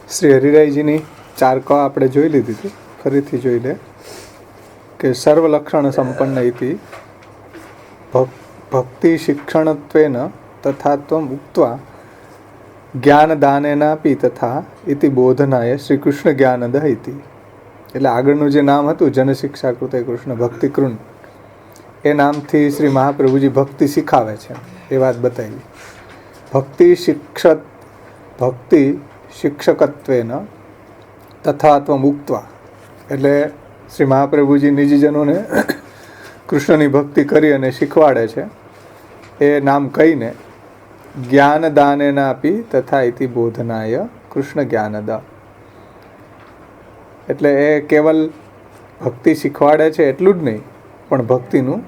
શ્રી હરિરાયજીની 4 ક આપણે જોઈ લીધી હતી, ફરીથી જોઈ લે કે સર્વલક્ષણ સંપન્ન ઇતિ ભક્તિ શિક્ષણત્વેન તથાત્વમ ઉક્ત્વા જ્ઞાનદાનેનાપી તથા ઇતિ બોધનાય શ્રી કૃષ્ણ જ્ઞાનદ ઇતિ. એટલે આગળનું જે નામ હતું જનશિક્ષા કૃતે કૃષ્ણ ભક્તિ કૃન, એ નામથી શ્રી મહાપ્રભુજી ભક્તિ શીખાવે છે એ વાત બતાવી. ભક્તિ શિક્ષકત્વેન તથાત્વમ ઉક્ત્વા એટલે શ્રી મહાપ્રભુજી નિજીજનોને કૃષ્ણની ભક્તિ કરી અને શીખવાડે છે એ નામ કહીને જ્ઞાનદાનેના આપી તથા ઇતિ બોધનાય કૃષ્ણ જ્ઞાનદ. એટલે એ કેવલ ભક્તિ શીખવાડે છે એટલું જ નહીં, પણ ભક્તિનું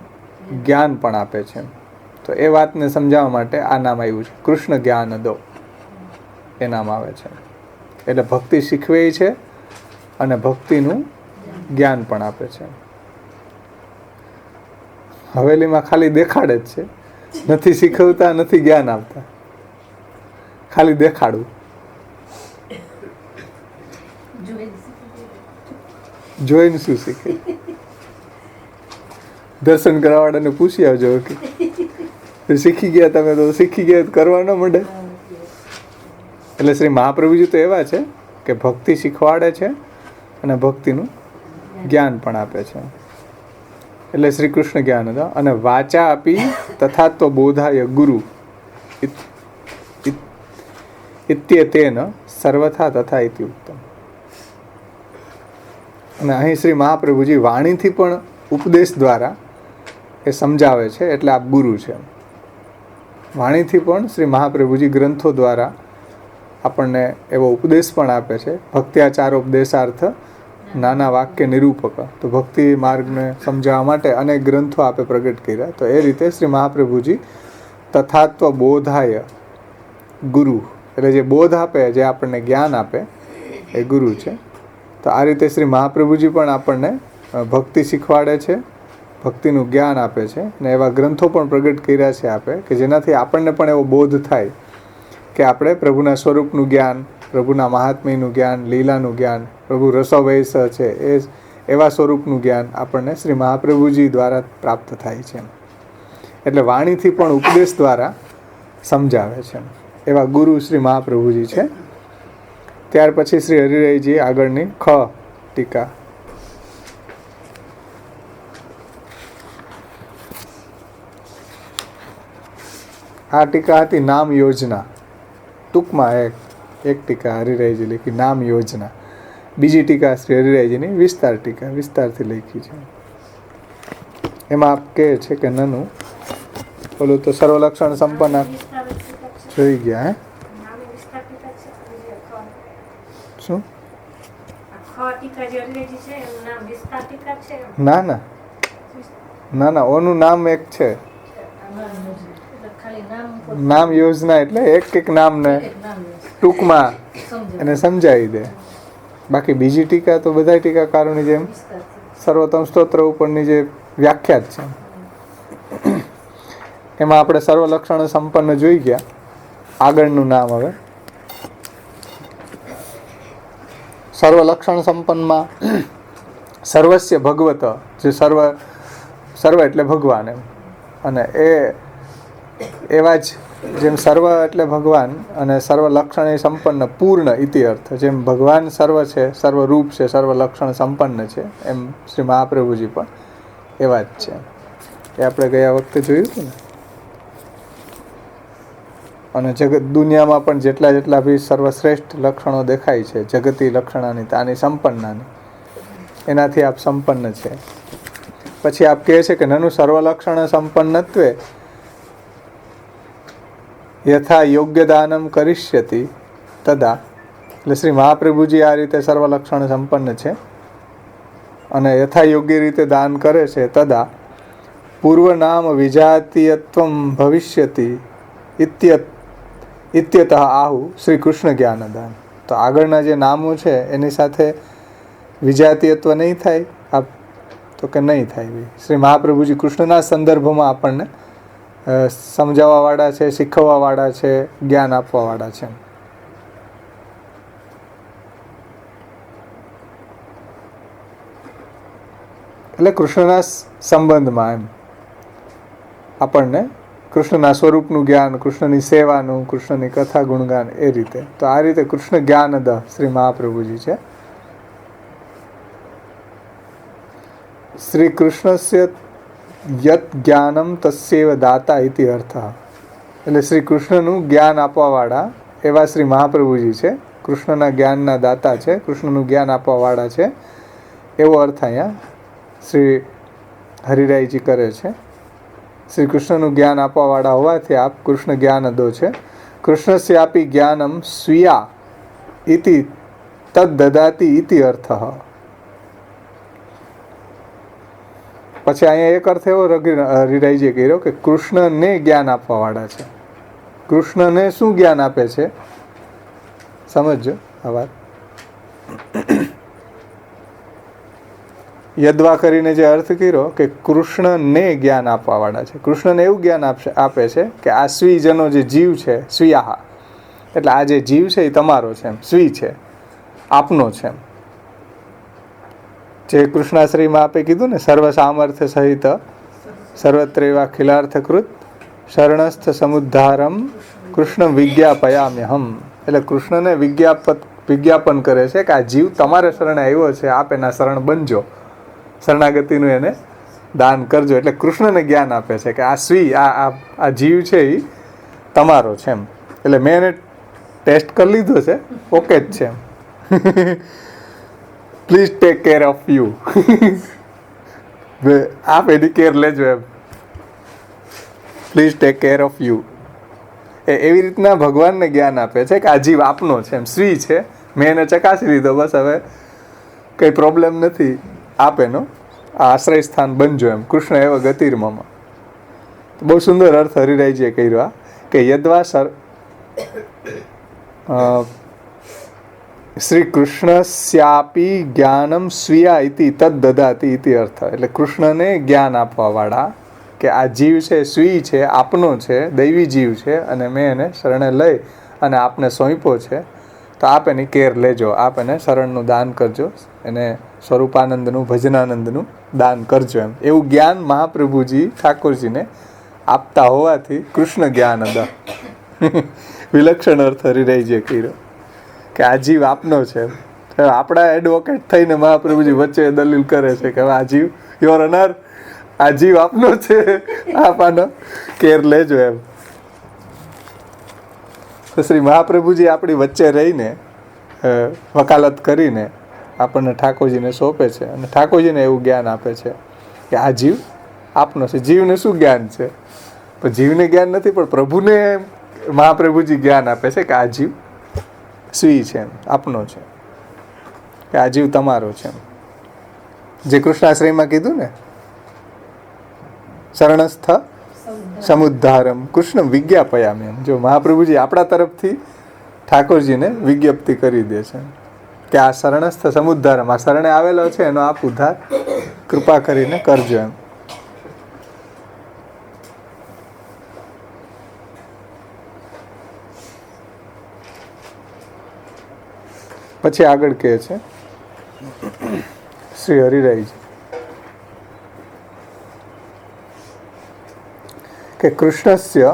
જ્ઞાન પણ આપે છે. તો એ વાતને સમજાવવા માટે આ નામ આવ્યું છે, કૃષ્ણ જ્ઞાનદો એ નામ આવે છે. એટલે ભક્તિ શીખવે છે અને ભક્તિનું જ્ઞાન પણ આપે છે. હવેલીમાં ખાલી દેખાડે જ છે, નથી શીખવતા, નથી જ્ઞાન આપતા, ખાલી દેખાડવું. જોઈને શું શીખે? દર્શન કરાવવાળાને પૂછી આવજો કે શીખી ગયા તમે, તો શીખી ગયા કરવા ન મળે. એટલે શ્રી મહાપ્રભુજી તો એવા છે કે ભક્તિ શીખવાડે છે અને ભક્તિનું જ્ઞાન પણ આપે છે. એટલે શ્રી કૃષ્ણ જ્ઞાન હતા. અને વાચા આપી તથાત્વ બોધાય ગુરુ ઇત્યેતેન સર્વથા તથા ઇતિ ઉક્તમ. અને અહીં શ્રી મહાપ્રભુજી વાણીથી પણ ઉપદેશ દ્વારા એ સમજાવે છે, એટલે આપ ગુરુ છે. વાણીથી પણ શ્રી મહાપ્રભુજી ગ્રંથો દ્વારા આપણને એવો ઉપદેશ પણ આપે છે. ભક્ત્યાચારોપદેશાર્થ નાના વાક્ય નિરૂપક. તો ભક્તિ માર્ગને સમજાવવા માટે અનેક ગ્રંથો આપે પ્રગટ કર્યા. તો એ રીતે શ્રી મહાપ્રભુજી તથાત્વ બોધાય ગુરુ, એટલે જે બોધ આપે, જે આપણને જ્ઞાન આપે, એ ગુરુ છે. તો આ રીતે શ્રી મહાપ્રભુજી પણ આપણને ભક્તિ શીખવાડે છે, ભક્તિનું જ્ઞાન આપે છે, ને એવા ગ્રંથો પણ પ્રગટ કર્યા છે આપે કે જેનાથી આપણને પણ એવો બોધ થાય કે આપણે પ્રભુના સ્વરૂપનું જ્ઞાન, પ્રભુના મહાત્મ્યનું જ્ઞાન, લીલાનું જ્ઞાન, પ્રભુ રસોવૈસ છે એ એવા સ્વરૂપનું જ્ઞાન આપણને શ્રી મહાપ્રભુજી દ્વારા પ્રાપ્ત થાય છે. એટલે વાણીથી પણ ઉપદેશ દ્વારા સમજાવે છે. એવા ગુરુ શ્રી મહાપ્રભુજી છે. ત્યાર પછી શ્રી હરિરાયજી આગળની ખ ટીકા. આ ટીકા હતી નામ યોજના. ટૂંકમાં એક ટીકા હરિરાયજી લખી નામ યોજના. બીજી ટીકા શ્રી હરિરાયજીની વિસ્તાર ટીકા, વિસ્તારથી લખી છે. એમાં આપ કહે છે કે નનું બોલું તો સર્વલક્ષણ સંપન્ન જોઈ ગયા. હે શું? ના ના ના ના, ઓનું નામ એક છે. નામ યોજના એટલે એક નામને ટૂંકમાં એને સમજાવી દે. બાકી બીજી ટીકા તો બધા ટીકાકારોની જેમ સર્વોત્તમ સ્તોત્ર ઉપરની જે વ્યાખ્યાત છે એમાં આપણે સર્વલક્ષણ સંપન્ન જોઈ ગયા. આગળનું નામ હવે સર્વલક્ષણ સંપન્નમાં સર્વસ્ય ભગવત, જે સર્વ એટલે ભગવાન એમ. અને એવા જ જેમ સર્વ એટલે ભગવાન અને સર્વ લક્ષણ સંપન્ન પૂર્ણ ઇતિ અર્થ. જેમ ભગવાન સર્વ છે, સર્વરૂપ છે, સર્વ લક્ષણ સંપન્ન છે, એમ શ્રી મહાપ્રભુજી પણ એવા જ છે. એ આપણે ગયા વખતે જોયું હતું ને. અને જગત દુનિયામાં પણ જેટલા બી સર્વશ્રેષ્ઠ લક્ષણો દેખાય છે, જગતી લક્ષણાની, તાની સંપન્નાની, એનાથી આપ સંપન્ન છે. પછી આપ કહે છે કે નનું સર્વલક્ષણ સંપન્નત્વે યથા યોગ્ય દાનમ કરિષ્યતિ તદા. એટલે શ્રી મહાપ્રભુજી આ રીતે સર્વલક્ષણ સંપન્ન છે અને યથા યોગ્ય રીતે દાન કરે છે. તદા પૂર્વ નામ વિજાતીયત્વમ ભવિષ્યતિ ઇત્યતઃ આહુ શ્રી કૃષ્ણ જ્ઞાનદાન. તો આગળના જે નામો છે એની સાથે વિજાતીયત્વ નહીં થાય આપ તો કે નહીં થાય. શ્રી મહાપ્રભુજી કૃષ્ણના સંદર્ભમાં આપણને સમજાવવાવાળા છે, શીખવવાવાળા છે, જ્ઞાન આપવાવાળા છે. એટલે કૃષ્ણના સંબંધમાં એમ આપણને કૃષ્ણના સ્વરૂપનું જ્ઞાન, કૃષ્ણની સેવાનું, કૃષ્ણની કથા ગુણગાન, એ રીતે. તો આ રીતે કૃષ્ણ જ્ઞાનદ શ્રી મહાપ્રભુજી છે. શ્રી કૃષ્ણસ્ય યત જ્ઞાનમ તસ્યૈવ દાતા ઇતિ અર્થ. એટલે શ્રી કૃષ્ણનું જ્ઞાન આપવાવાળા એવા શ્રી મહાપ્રભુજી છે, કૃષ્ણના જ્ઞાનના દાતા છે, કૃષ્ણનું જ્ઞાન આપવાવાળા છે, એવો અર્થ અહીંયા શ્રી હરિરાયજી કરે છે. શ્રી કૃષ્ણનું જ્ઞાન આપવાવાળા હોવાથી આપ કૃષ્ણ જ્ઞાનદો છે. કૃષ્ણસ્યાપી જ્ઞાનમ સ્વીયા ઇતિ તદ દદાતિ ઇતિ અર્થ. પછી અહીંયા એક અર્થ એવો હરિરાયજીએ કર્યો કે કૃષ્ણને જ્ઞાન આપવાવાળા છે. કૃષ્ણને શું જ્ઞાન આપે છે સમજો આ વાત. યદ્વા કરીને જે અર્થ કર્યો કે કૃષ્ણને જ્ઞાન આપવાવાળા છે, કૃષ્ણને એવું જ્ઞાન આપે છે કે આ સ્વીજનો જે જીવ છે, સ્વીયાહા એટલે આ જે જીવ છે એ તમારો છે, એમ સ્વી છે, આપનો છે. જે કૃષ્ણાશ્રયમાં આપે કીધું ને, સર્વ સામર્થ્ય સહિત સર્વત્રૈવાખિલાર્થકૃત શરણસ્થ સમુદ્ધારમ કૃષ્ણ વિજ્ઞાપયામ્યહમ. એટલે કૃષ્ણને વિજ્ઞાપન કરે છે કે આ જીવ તમારે શરણે આવ્યો છે, આપ એના શરણ બનજો, શરણાગતિનું એને દાન કરજો. એટલે કૃષ્ણને જ્ઞાન આપે છે કે આ સ્વી, આ જીવ છે એ તમારો છે એમ. એટલે મેં એને ટેસ્ટ કરી લીધો છે, ઓકે જ છે એમ. Please take care of you. આપ એની કેર લેજો એમ. Please take care of you. એવી રીતના ભગવાનને જ્ઞાન આપે છે કે આ જીવ આપનો છે એમ, સ્વી છે, મેં એને ચકાસી લીધો, બસ હવે કંઈ પ્રોબ્લેમ નથી, આપ એનો આશ્રય સ્થાન બનજો એમ. કૃષ્ણ એવા ગતિર્મમ. બહુ સુંદર અર્થ હરિરાયજીએ કર્યો કે યદ્વા શ્રી કૃષ્ણસ્યાપી જ્ઞાનમ સ્વીયા ઇતિ તદ દદાતિ ઇતિ અર્થ. એટલે કૃષ્ણને જ્ઞાન આપવાવાળા કે આ જીવ છે, સ્વી છે, આપનો છે, દૈવી જીવ છે, અને મેં એને શરણે લઈ અને આપને સોંપ્યો છે, તો આપ એની કેર લેજો, આપ એને શરણનું દાન કરજો, એને સ્વરૂપાનંદનું, ભજનાનંદનું દાન કરજો એમ. એવું જ્ઞાન મહાપ્રભુજી ઠાકોરજીને આપતા હોવાથી કૃષ્ણ જ્ઞાન અદા. વિલક્ષણ અર્થ હરિરાયજીએ કર્યો કે આ જીવ આપનો છે. આપણા એડવોકેટ થઈને મહાપ્રભુજી વચ્ચે દલીલ કરે છે કે આ જીવ, યોર ઓનર, આ જીવ આપનો છે, આપ આનો કેર લેજો એમ. તો શ્રી મહાપ્રભુજી આપણી વચ્ચે રહીને વકાલત કરીને આપણને ઠાકોરજીને સોંપે છે, અને ઠાકોરજીને એવું જ્ઞાન આપે છે કે આ જીવ આપનો છે. જીવને શું જ્ઞાન છે? પણ જીવને જ્ઞાન નથી, પણ પ્રભુને મહાપ્રભુજી જ્ઞાન આપે છે કે આ જીવ સ્વી છે, આપનો છે, કે આ જીવ તમારો છે. જે કૃષ્ણાશ્રયમાં કીધું ને, શરણસ્થ સમુદ્ધારમ કૃષ્ણ વિજ્ઞાપયામ્યહમ. જો મહાપ્રભુજી આપણા તરફથી ઠાકોરજીને વિજ્ઞપ્તિ કરી દે છે કે આ શરણસ્થ સમુદ્ધારમ, આ શરણે આવેલો છે, એનો આપ ઉદ્ધાર કૃપા કરીને કરજો એમ. પછી આગળ કહે છે શ્રી હરિરાયજી કે કૃષ્ણસ્ય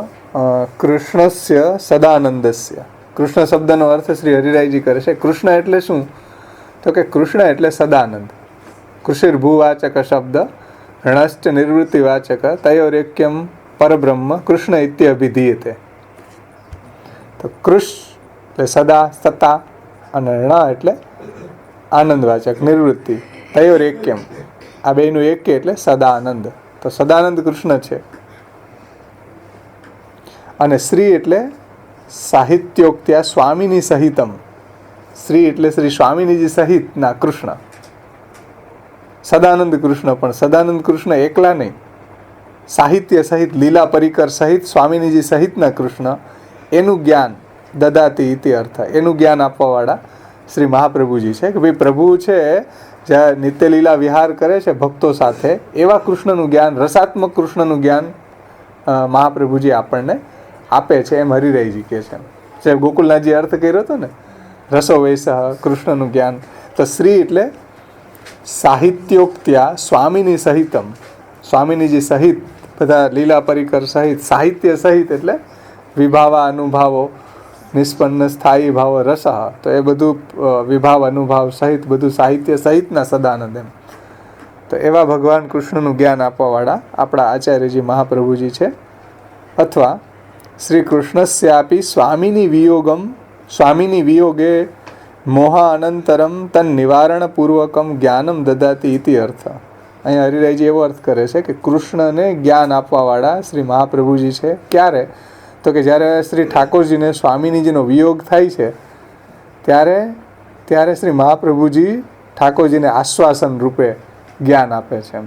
સદાનંદસ્ય. કૃષ્ણ શબ્દનો અર્થ શ્રી હરિરાયજી કરે છે. કૃષ્ણ એટલે શું? તો કે કૃષ્ણ એટલે સદાનંદ. કૃષિર્ભૂવાચક શબ્દ ઋણશ્ચ નિવૃત્તિવાચક તયોરેક્યમ પરબ્રહ્મ કૃષ્ણ ઇત્યભિધીયતે. તો કૃષ એટલે સદા, સતા, અને ણ એટલે આનંદવાચક, નિવૃત્તિ. તયોરેક્યમ, આ બેનું એક્ય એટલે સદાનંદ. તો સદાનંદ કૃષ્ણ છે. અને શ્રી એટલે સાહિત્યોક્ત્યા સ્વામીની સહિતમ. શ્રી એટલે શ્રી સ્વામીનીજી સહિતના કૃષ્ણ. સદાનંદ કૃષ્ણ, પણ સદાનંદ કૃષ્ણ એકલા નહીં, સાહિત્ય સહિત, લીલા પરિકર સહિત, સ્વામીનીજી સહિતના કૃષ્ણ, એનું જ્ઞાન દદાતી ઇતિ અર્થ. એનું જ્ઞાન આપવાવાળા શ્રી મહાપ્રભુજી છે કે ભાઈ પ્રભુ છે, જ્યાં નિત્ય લીલા વિહાર કરે છે ભક્તો સાથે, એવા કૃષ્ણનું જ્ઞાન, રસાત્મક કૃષ્ણનું જ્ઞાન મહાપ્રભુજી આપણને આપે છે, એમ હરિરાયજી કહે છે. જે ગોકુલનાથજી અર્થ કર્યો હતો ને, રસો વૈસહ, કૃષ્ણનું જ્ઞાન. તો શ્રી એટલે સાહિત્યોક્ત્યા સ્વામિની સહિતમ, સ્વામીનીજી સહિત બધા લીલા પરિકર સહિત, સાહિત્ય સહિત એટલે વિભાવા અનુભાવો, નિષ્પન્ન સ્થાયી ભાવ રસ, તો એ બધું વિભાવ અનુભાવ સહિત બધું સાહિત્ય સહિતના સદાનંદ એમ. તો એવા ભગવાન કૃષ્ણનું જ્ઞાન આપવાવાળા આપણા આચાર્યજી મહાપ્રભુજી છે. અથવા શ્રી કૃષ્ણસ્યાપી સ્વામિની વિયોગે મોહા અનંતરમ તન નિવારણ પૂર્વકમ જ્ઞાનમ દદાતી ઇતિ અર્થ. અહીંયા હરિરાયજી એવો અર્થ કરે છે કે કૃષ્ણને જ્ઞાન આપવાવાળા શ્રી મહાપ્રભુજી છે. ક્યારે? તો કે જ્યારે શ્રી ઠાકોરજીને સ્વામિનીજીનો વિયોગ થાય છે ત્યારે શ્રી મહાપ્રભુજી ઠાકોરજીને આશ્વાસન રૂપે જ્ઞાન આપે છે.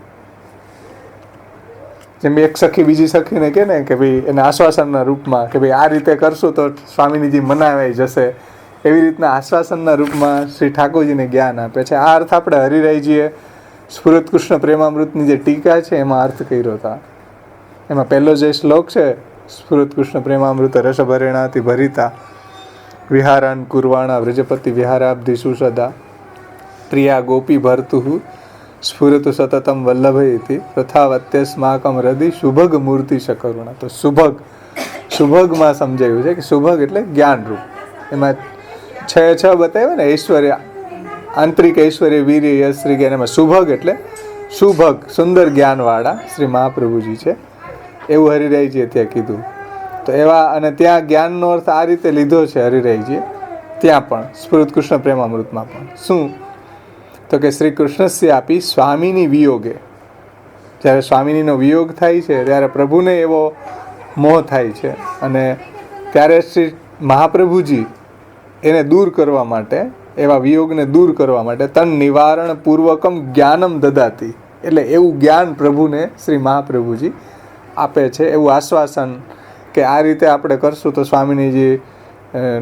જેમ એક સખી બીજી સખીને કહે ને કે ભાઈ એને આશ્વાસનના રૂપમાં કે ભાઈ આ રીતે કરશું તો સ્વામિનીજી મનાવાઈ જશે, એવી રીતના આશ્વાસનના રૂપમાં શ્રી ઠાકોરજીને જ્ઞાન આપે છે. આ અર્થ આપણે હરિરાયજીએ સ્ફુરત કૃષ્ણ પ્રેમામૃતની જે ટીકા છે એમાં અર્થ કર્યો હતા. એમાં પહેલો જે શ્લોક છે, સ્ફુરત કૃષ્ણ પ્રેમામૃત રસભરેણાથી ભરિતા વિહારાન કુર્વાણા વ્રજપતિ વિહારાબ્ધિ સુસદા પ્રિયા ગોપી ભરતુ સ્ફુરતુ સતતમ વલ્લભયતિ પ્રથાવત્યસ્માકમ હૃદય શુભગ મૂર્તિ શકરુણા. તો શુભગમાં સમજાયું છે કે શુભગ એટલે જ્ઞાનરૂપ. એમાં છ બતાવ્યા ને, ઐશ્વર્ય, આંતરિક ઐશ્વર્ય, વીર્ય, યશ, શ્રી જ્ઞાન. એમાં શુભગ એટલે શુભગ, સુંદર જ્ઞાનવાળા શ્રી મહાપ્રભુજી છે એવું હરિરાયજીએ ત્યાં કીધું. તો એવા, અને ત્યાં જ્ઞાનનો અર્થ આ રીતે લીધો છે હરિરાયજીએ ત્યાં પણ, સ્ફુરત કૃષ્ણ પ્રેમામૃતમાં પણ. શું? તો કે શ્રી કૃષ્ણસ્ય આપી સ્વામીની વિયોગે, જ્યારે સ્વામિનીનો વિયોગ થાય છે ત્યારે પ્રભુને એવો મોહ થાય છે, અને ત્યારે શ્રી મહાપ્રભુજી એને દૂર કરવા માટે, એવા વિયોગને દૂર કરવા માટે તન નિવારણ પૂર્વકમ જ્ઞાનમ દદાતી, એટલે એવું જ્ઞાન પ્રભુને શ્રી મહાપ્રભુજી આપે છે, એવું આશ્વાસન કે આ રીતે આપણે કરશું તો સ્વામિનીજી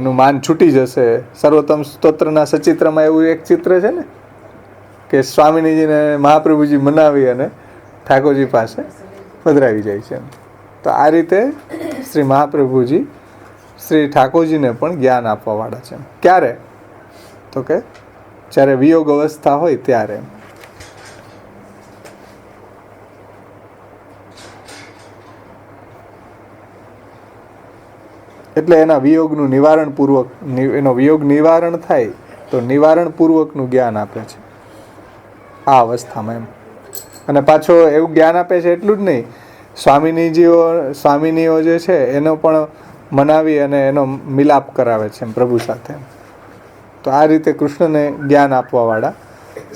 નું માન છૂટી જશે. સર્વોત્તમ સ્તોત્રના સચિત્રમાં એવું એક ચિત્ર છે ને કે સ્વામિનીજીને મહાપ્રભુજી મનાવી અને ઠાકોરજી પાસે પધરાવી જાય છે. તો આ રીતે શ્રી મહાપ્રભુજી શ્રી ઠાકોરજીને પણ જ્ઞાન આપવાવાળા છે. ક્યારે? તો કે જ્યારે વિયોગ અવસ્થા હોય ત્યારે. એટલે એના વિયોગનું નિવારણ પૂર્વક, એનો વિયોગ નિવારણ થાય તો નિવારણ પૂર્વકનું જ્ઞાન આપે છે આ અવસ્થામાં એમ. અને પાછો એવું જ્ઞાન આપે છે એટલું જ નહીં, સ્વામિનીઓ જે છે એનો પણ મનાવી અને એનો મિલાપ કરાવે છે પ્રભુ સાથે. તો આ રીતે કૃષ્ણને જ્ઞાન આપવાવાળા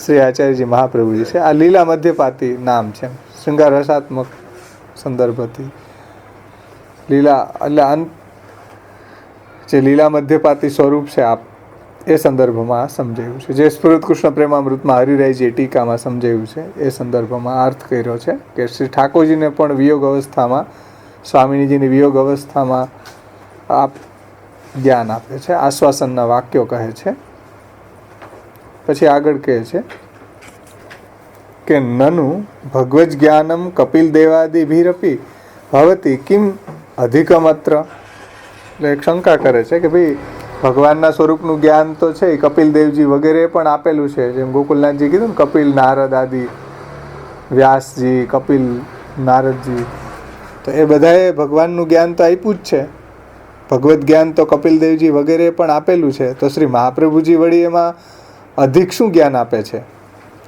શ્રી આચાર્યજી મહાપ્રભુજી છે. આ લીલા મધ્યપાતી નામ છે, શૃંગાર રસાત્મક સંદર્ભથી. લીલા એટલે જે લીલા મધ્યપાતી સ્વરૂપ છે આપ, એ સંદર્ભમાં સમજાયું છે. જે સ્ફુરત કૃષ્ણ પ્રેમામૃતમાં હરિરાયજી ટીકામાં સમજાયું છે એ સંદર્ભમાં અર્થ કર્યો છે કે શ્રી ઠાકોરજીને પણ વિયોગ અવસ્થામાં, સ્વામિનીજીની વિયોગ અવસ્થામાં આપ જ્ઞાન આપે છે, આશ્વાસનના વાક્યો કહે છે. પછી આગળ કહે છે કે નનુ ભગવજ જ્ઞાનમ કપિલ દેવાદિભિરપી ભવતી કિમ અધિકમત્ર. એટલે એક શંકા કરે છે કે ભાઈ ભગવાનના સ્વરૂપનું જ્ઞાન તો છે, કપિલ દેવજી વગેરે પણ આપેલું છે. જેમ ગોકુલનાથજી કીધું ને, કપિલ નારદ આદિ, વ્યાસજી, કપિલ, નારદજી, તો એ બધાએ ભગવાનનું જ્ઞાન તો આપ્યું જ છે. ભગવત જ્ઞાન તો કપિલ દેવજી વગેરે પણ આપેલું છે. તો શ્રી મહાપ્રભુજી વળી એમાં અધિક શું જ્ઞાન આપે છે?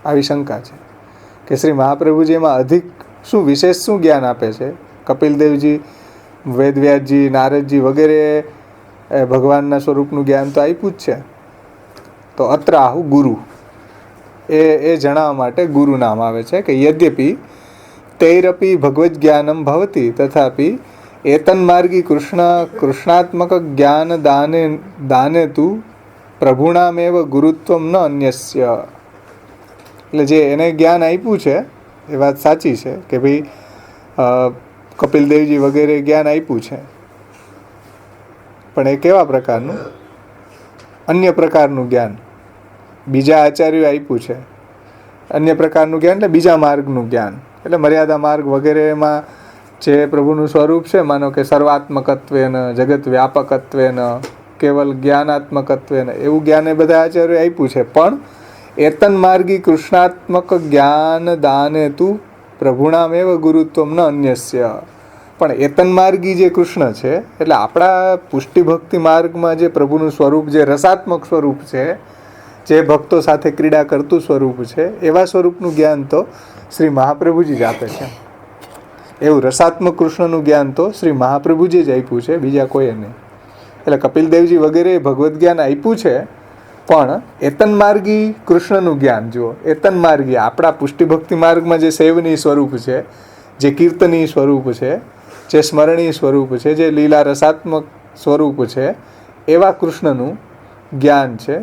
આવી શંકા છે કે શ્રી મહાપ્રભુજી એમાં અધિક શું, વિશેષ શું જ્ઞાન આપે છે? કપિલ દેવજી, વેદવ્યાસજી, નારદજી વગેરે ભગવાનના સ્વરૂપનું જ્ઞાન તો આપ્યું જ છે. તો અત્ર આહુ ગુરુ, એ જણાવવા માટે ગુરુ નામ આવે છે કે યદ્યપિ તૈરપી ભગવદ જ્ઞાનમ ભવતી તથાપિ એતન્માર્ગી કૃષ્ણાત્મક જ્ઞાન દાને તુ પ્રભુણામેવ ગુરુત્વમ ન અન્યસ્ય. એટલે જે એને જ્ઞાન આપ્યું છે એ વાત સાચી છે કે ભાઈ કપિલ દેવજી વગેરે જ્ઞાન આપ્યું છે, પણ એ કેવા પ્રકારનું? અન્ય પ્રકારનું જ્ઞાન બીજા આચાર્યો આપ્યું છે. અન્ય પ્રકારનું જ્ઞાન એટલે બીજા માર્ગનું જ્ઞાન, એટલે મર્યાદા માર્ગ વગેરેમાં જે પ્રભુનું સ્વરૂપ છે, માનો કે સર્વાત્મકત્વેન, જગત વ્યાપકત્વેન, કેવલ જ્ઞાનાત્મકત્વેન, એવું જ્ઞાન એ બધા આચાર્યોએ આપ્યું છે. પણ એતન માર્ગી કૃષ્ણાત્મક જ્ઞાન દાને તું પ્રભુણામેવ ગુરુત્વમ ન અન્યસ્ય. પણ એતન માર્ગી જે કૃષ્ણ છે, એટલે આપણા પુષ્ટિ ભક્તિ માર્ગમાં જે પ્રભુનું સ્વરૂપ, જે રસાત્મક સ્વરૂપ છે, જે ભક્તો સાથે ક્રીડા કરતું સ્વરૂપ છે, એવા સ્વરૂપનું જ્ઞાન તો શ્રી મહાપ્રભુજી જ આપે છે. એવું રસાત્મક કૃષ્ણનું જ્ઞાન તો શ્રી મહાપ્રભુજી જ આપ્યું છે, બીજા કોઈએ નહીં. એટલે કપિલદેવજી વગેરે ભગવદ્ જ્ઞાન આપ્યું છે, પણ એતન માર્ગી કૃષ્ણનું જ્ઞાન જુઓ. એતન માર્ગી આપણા પુષ્ટિ ભક્તિ માર્ગમાં જે સેવનીય સ્વરૂપ છે, જે કીર્તનીય સ્વરૂપ છે, જે સ્મરણીય સ્વરૂપ છે, જે લીલા રસાત્મક સ્વરૂપ છે, એવા કૃષ્ણનું જ્ઞાન છે,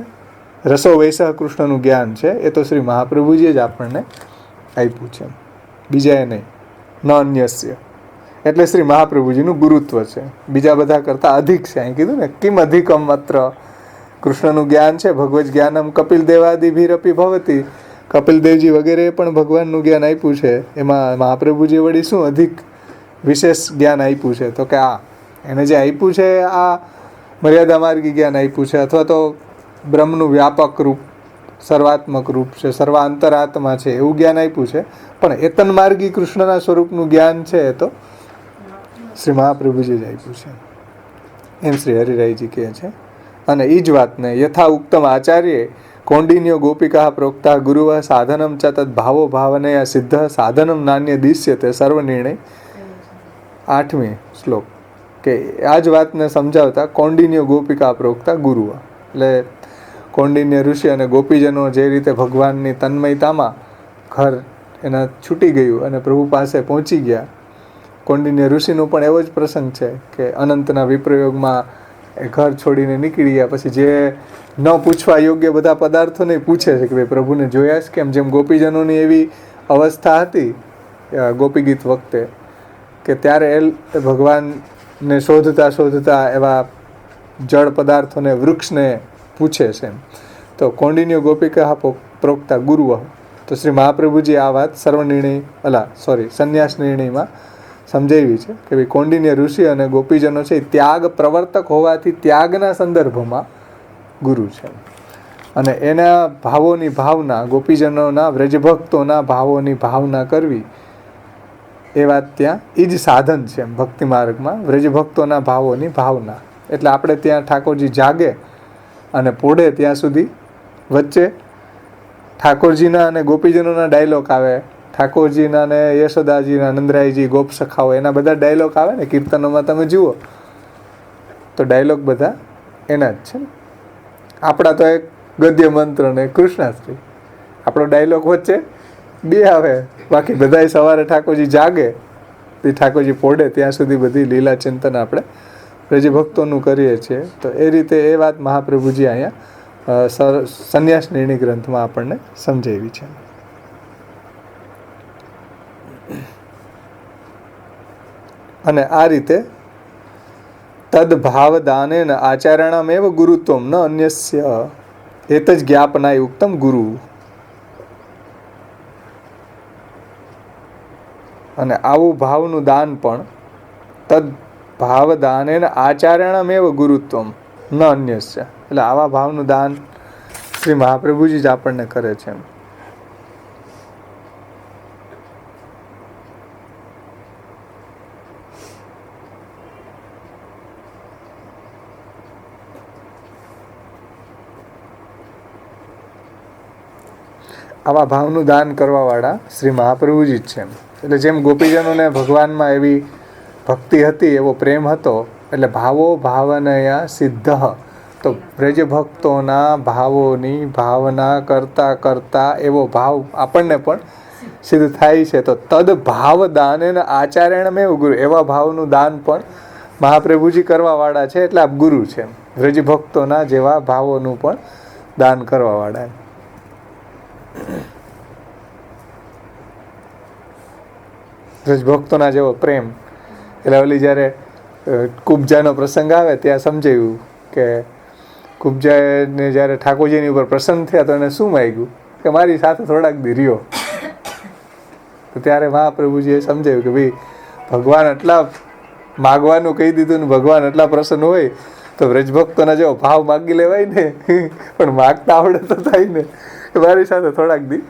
રસો વૈસહ કૃષ્ણનું જ્ઞાન છે, એ તો શ્રી મહાપ્રભુજીએ જ આપણને આપ્યું છે, બીજાએ નહીં. ન અન્યસ્ય એટલે શ્રી મહાપ્રભુજીનું ગુરુત્વ છે, બીજા બધા કરતાં અધિક છે. અહીં કીધું ને, કિમ અધિકમ માત્ર કૃષ્ણનું જ્ઞાન છે. ભગવદ જ્ઞાનમ કપિલ દેવાદિભિરપી ભવતી. કપિલદેવજી વગેરે પણ ભગવાનનું જ્ઞાન આપ્યું છે, એમાં મહાપ્રભુજી વળી શું અધિક વિશેષ જ્ઞાન આપ્યું છે? તો કે એને જે આપ્યું છે આ મર્યાદા માર્ગી જ્ઞાન આપ્યું છે, અથવા તો બ્રહ્મનું વ્યાપક રૂપ, સર્વાત્મક રૂપ છે, સર્વાંતરાત્મા છે, એવું જ્ઞાન આપ્યું છે. પણ એતન માર્ગી કૃષ્ણના સ્વરૂપનું જ્ઞાન છે એ તો શ્રી મહાપ્રભુજી જ આપ્યું છે, એમ શ્રી હરિરાયજી કહે છે. અને એ જ વાતને યથા ઉક્તમ આચાર્ય કૌંડિન્યો ગોપિકા પ્રોક્તા ગુરુવ સાધનમ ચ તદ ભાવો ભાવનયા સિદ્ધ સાધનમ નાન્ય દિશ્યતે સર્વનિર્ણય. 8મી શ્લોક કે આ જ વાતને સમજાવતા કૌંડિન્યો ગોપિકા પ્રોક્તા ગુરુવ, એટલે કૌંડિન્ય ઋષિ અને ગોપીજનો જે રીતે ભગવાનની તન્મયતામાં ઘર એના છૂટી ગયું અને પ્રભુ પાસે પહોંચી ગયા. કૌંડિન્ય ઋષિનો પણ એવો જ પ્રસંગ છે કે અનંતના વિપ્રયોગમાં એ ઘર છોડીને નીકળી ગયા, પછી જે ન પૂછવા યોગ્ય બધા પદાર્થોને પૂછે છે કે ભાઈ પ્રભુને જોયા છે કેમ? જેમ ગોપીજનોની એવી અવસ્થા હતી ગોપી ગીત વખતે કે ત્યારે એ ભગવાનને શોધતા શોધતા એવા જળ પદાર્થોને, વૃક્ષને પૂછે છે. તો કૌંડિન્ય ગોપિકા પ્રોક્તા ગુરુવ. તો શ્રી મહાપ્રભુજી આ વાત સંન્યાસ નિર્ણયમાં સમજાવી છે કે ભાઈ કૌંડિન્ય ઋષિ અને ગોપીજનો છે ત્યાગ પ્રવર્તક હોવાથી ત્યાગના સંદર્ભમાં ગુરુ છે. અને એના ભાવોની ભાવના, ગોપીજનોના વ્રજભક્તોના ભાવોની ભાવના કરવી, એ વાત ત્યાં એ જ સાધન છે ભક્તિ માર્ગમાં, વ્રજભક્તોના ભાવોની ભાવના. એટલે આપણે ત્યાં ઠાકોરજી જાગે અને પોઢે ત્યાં સુધી વચ્ચે ઠાકોરજીના અને ગોપીજનોના ડાયલોગ આવે, ઠાકોરજીના ને યશોદાજીના, નંદરાયજી, ગોપ સખાઓ, એના બધા ડાયલોગ આવે ને કીર્તનોમાં તમે જુઓ તો ડાયલોગ બધા એના જ છે. આપણા તો એક ગદ્ય મંત્ર ને કૃષ્ણાશ્રી, આપણો ડાયલોગ વચ્ચે બે આવે, બાકી બધાય સવારે ઠાકોરજી જાગે તે ઠાકોરજી પોઢે ત્યાં સુધી બધી લીલા ચિંતન આપણે વ્રજભક્તોનું કરીએ છીએ. તો એ રીતે એ વાત મહાપ્રભુજી અહીંયા સંન્યાસ નિર્ણય ગ્રંથમાં આપણને સમજાવી છે. અને આ રીતે તદ ભાવ દાનેન આચાર્યણામેવ ગુરુત્વમ ન અન્યસ્ય એત જ જ્ઞાપનાય ઉક્તમ ગુરુ. અને આવું ભાવનું દાન પણ તદ ભાવ દાનેન આચાર્યણામેવ ગુરુત્વમ ન અન્યસ્ય, એટલે આવા ભાવનું દાન શ્રી મહાપ્રભુજી જ આપણને કરે છે. આવા ભાવનું દાન કરવાવાળા શ્રી મહાપ્રભુજી જ છે. એટલે જેમ ગોપીજનોને ભગવાનમાં એવી ભક્તિ હતી, એવો પ્રેમ હતો, એટલે ભાવો ભાવનયા સિદ્ધ, તો વ્રજભક્તોના ભાવોની ભાવના કરતા કરતા એવો ભાવ આપણને પણ સિદ્ધ થાય છે. તો તદ ભાવ દાન એને આચાર્યણમેવ ગુરુ, એવા ભાવનું દાન પણ મહાપ્રભુજી કરવાવાળા છે, એટલે આપ ગુરુ છે. વ્રજભક્તોના જેવા ભાવોનું પણ દાન કરવાવાળા. વ્રજભક્તોના જેવો પ્રેમ, એટલે ઓલી જ્યારે કુબજાનો પ્રસંગ આવે ત્યાં સમજાયું કે કુબજાને જ્યારે ઠાકોરજીની ઉપર પ્રસન્ન થયા તો એને શું માગ્યું કે મારી સાથે થોડાક દી રહ્યો. તો ત્યારે મહાપ્રભુજીએ સમજાવ્યું કે ભાઈ ભગવાન એટલા માગવાનું કહી દીધું ને ભગવાન એટલા પ્રસન્ન હોય તો વ્રજભક્તોના જેવો ભાવ માગી લેવાય ને, પણ માગતા આવડે તો થાય ને. મારી સાથે થોડાક દી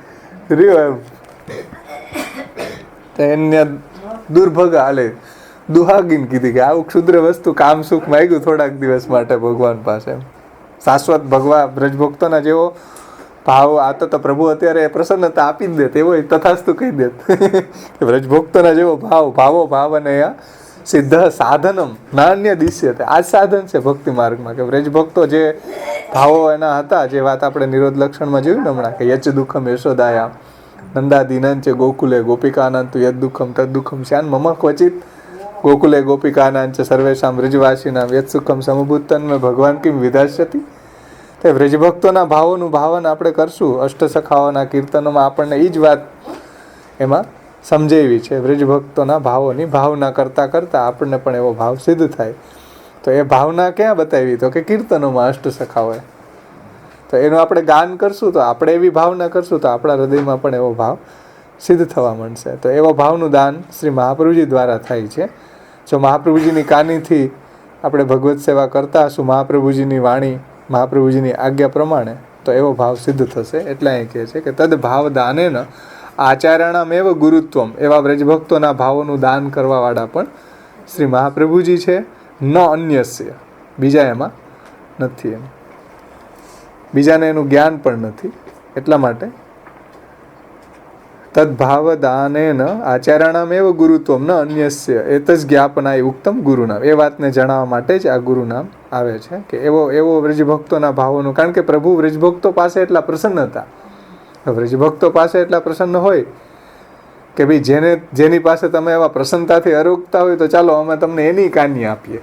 રહ્યો એમ. એને દુર્ભગા હાલે દુહાગીન કીધી કે આવું ક્ષુદ્ર વસ્તુ કામ સુખ માંગ્યું થોડાક દિવસ માટે ભગવાન પાસે. શાશ્વત ભગવા બ્રજભક્તોના જેવો ભાવ આ તો પ્રભુ અત્યારે પ્રસન્નતા આપી જ દે એવો તથાસ્તુ કહી દે. બ્રજભક્તોના જેવો ભાવો ભાવ અને સિદ્ધ સાધનમ નાન્ય દિશ્ય. આ જ સાધન છે ભક્તિ માર્ગમાં કે બ્રજભક્તો જે ભાવો એના હતા, જે વાત આપણે નિરોધ લક્ષણમાં જોયું ને હમણાં કે યચ દુઃખમ યશોદાયા નંદાદીનં છે ગોકુલે ગોપિકાનંદ યદ દુઃખમ તદ દુઃખમ શ્યાન મમ ક્વચિત ગોકુલે ગોપિકાનંદ છે સર્વેશામ બ્રજવાસીનામ યત સુખમ સમભૂતન મેં ભગવાન કિમ વિધાસ્યતિ. તે બ્રજભક્તોના ભાવોનું ભાવન આપણે કરશું. અષ્ટસખાઓના કીર્તનોમાં આપણને એ જ વાત એમાં સમજાવી છે. બ્રજભક્તોના ભાવોની ભાવના કરતાં કરતાં આપણને પણ એવો ભાવ સિદ્ધ થાય. તો એ ભાવના ક્યાં બતાવી? તો કે કીર્તનોમાં અષ્ટસખાઓએ. તો એનું આપણે ગાન કરશું, તો આપણે એવી ભાવના કરશું તો આપણા હૃદયમાં પણ એવો ભાવ સિદ્ધ થવા માંડશે. તો એવો ભાવનું દાન શ્રી મહાપ્રભુજી દ્વારા થાય છે. જો મહાપ્રભુજીની કાનીથી આપણે ભગવત સેવા કરતા હશું, મહાપ્રભુજીની વાણી, મહાપ્રભુજીની આજ્ઞા પ્રમાણે, તો એવો ભાવ સિદ્ધ થશે. એટલે અહીં કહે છે કે તદ ભાવ દાનેન આચાર્યાણામ એવ ગુરુત્વમ. એવા બ્રજભક્તોના ભાવોનું દાન કરવાવાળા પણ શ્રી મહાપ્રભુજી છે. ન અન્યસ્ય, બીજા એમાં નથી. એમ બીજાને એનું જ્ઞાન પણ નથી. એટલા માટે તદભાવ દાનેન આચાર્યાણામ એવ ગુરુત્વમ ન અન્યસ્ય એત જ જ્ઞાપનાય ઉક્તમ ગુરુનામ. એ વાતને જણાવવા માટે જ આ ગુરુનામ આવે છે કે એવો વ્રજભક્તોના ભાવોનું. કારણ કે પ્રભુ વ્રજભક્તો પાસે એટલા પ્રસન્ન હતા. વ્રજભક્તો પાસે એટલા પ્રસન્ન હોય કે ભાઈ જેની પાસે તમે એવા પ્રસન્નતાથી આરોગતા હોય તો ચાલો અમે તમને એની કાની આપીએ.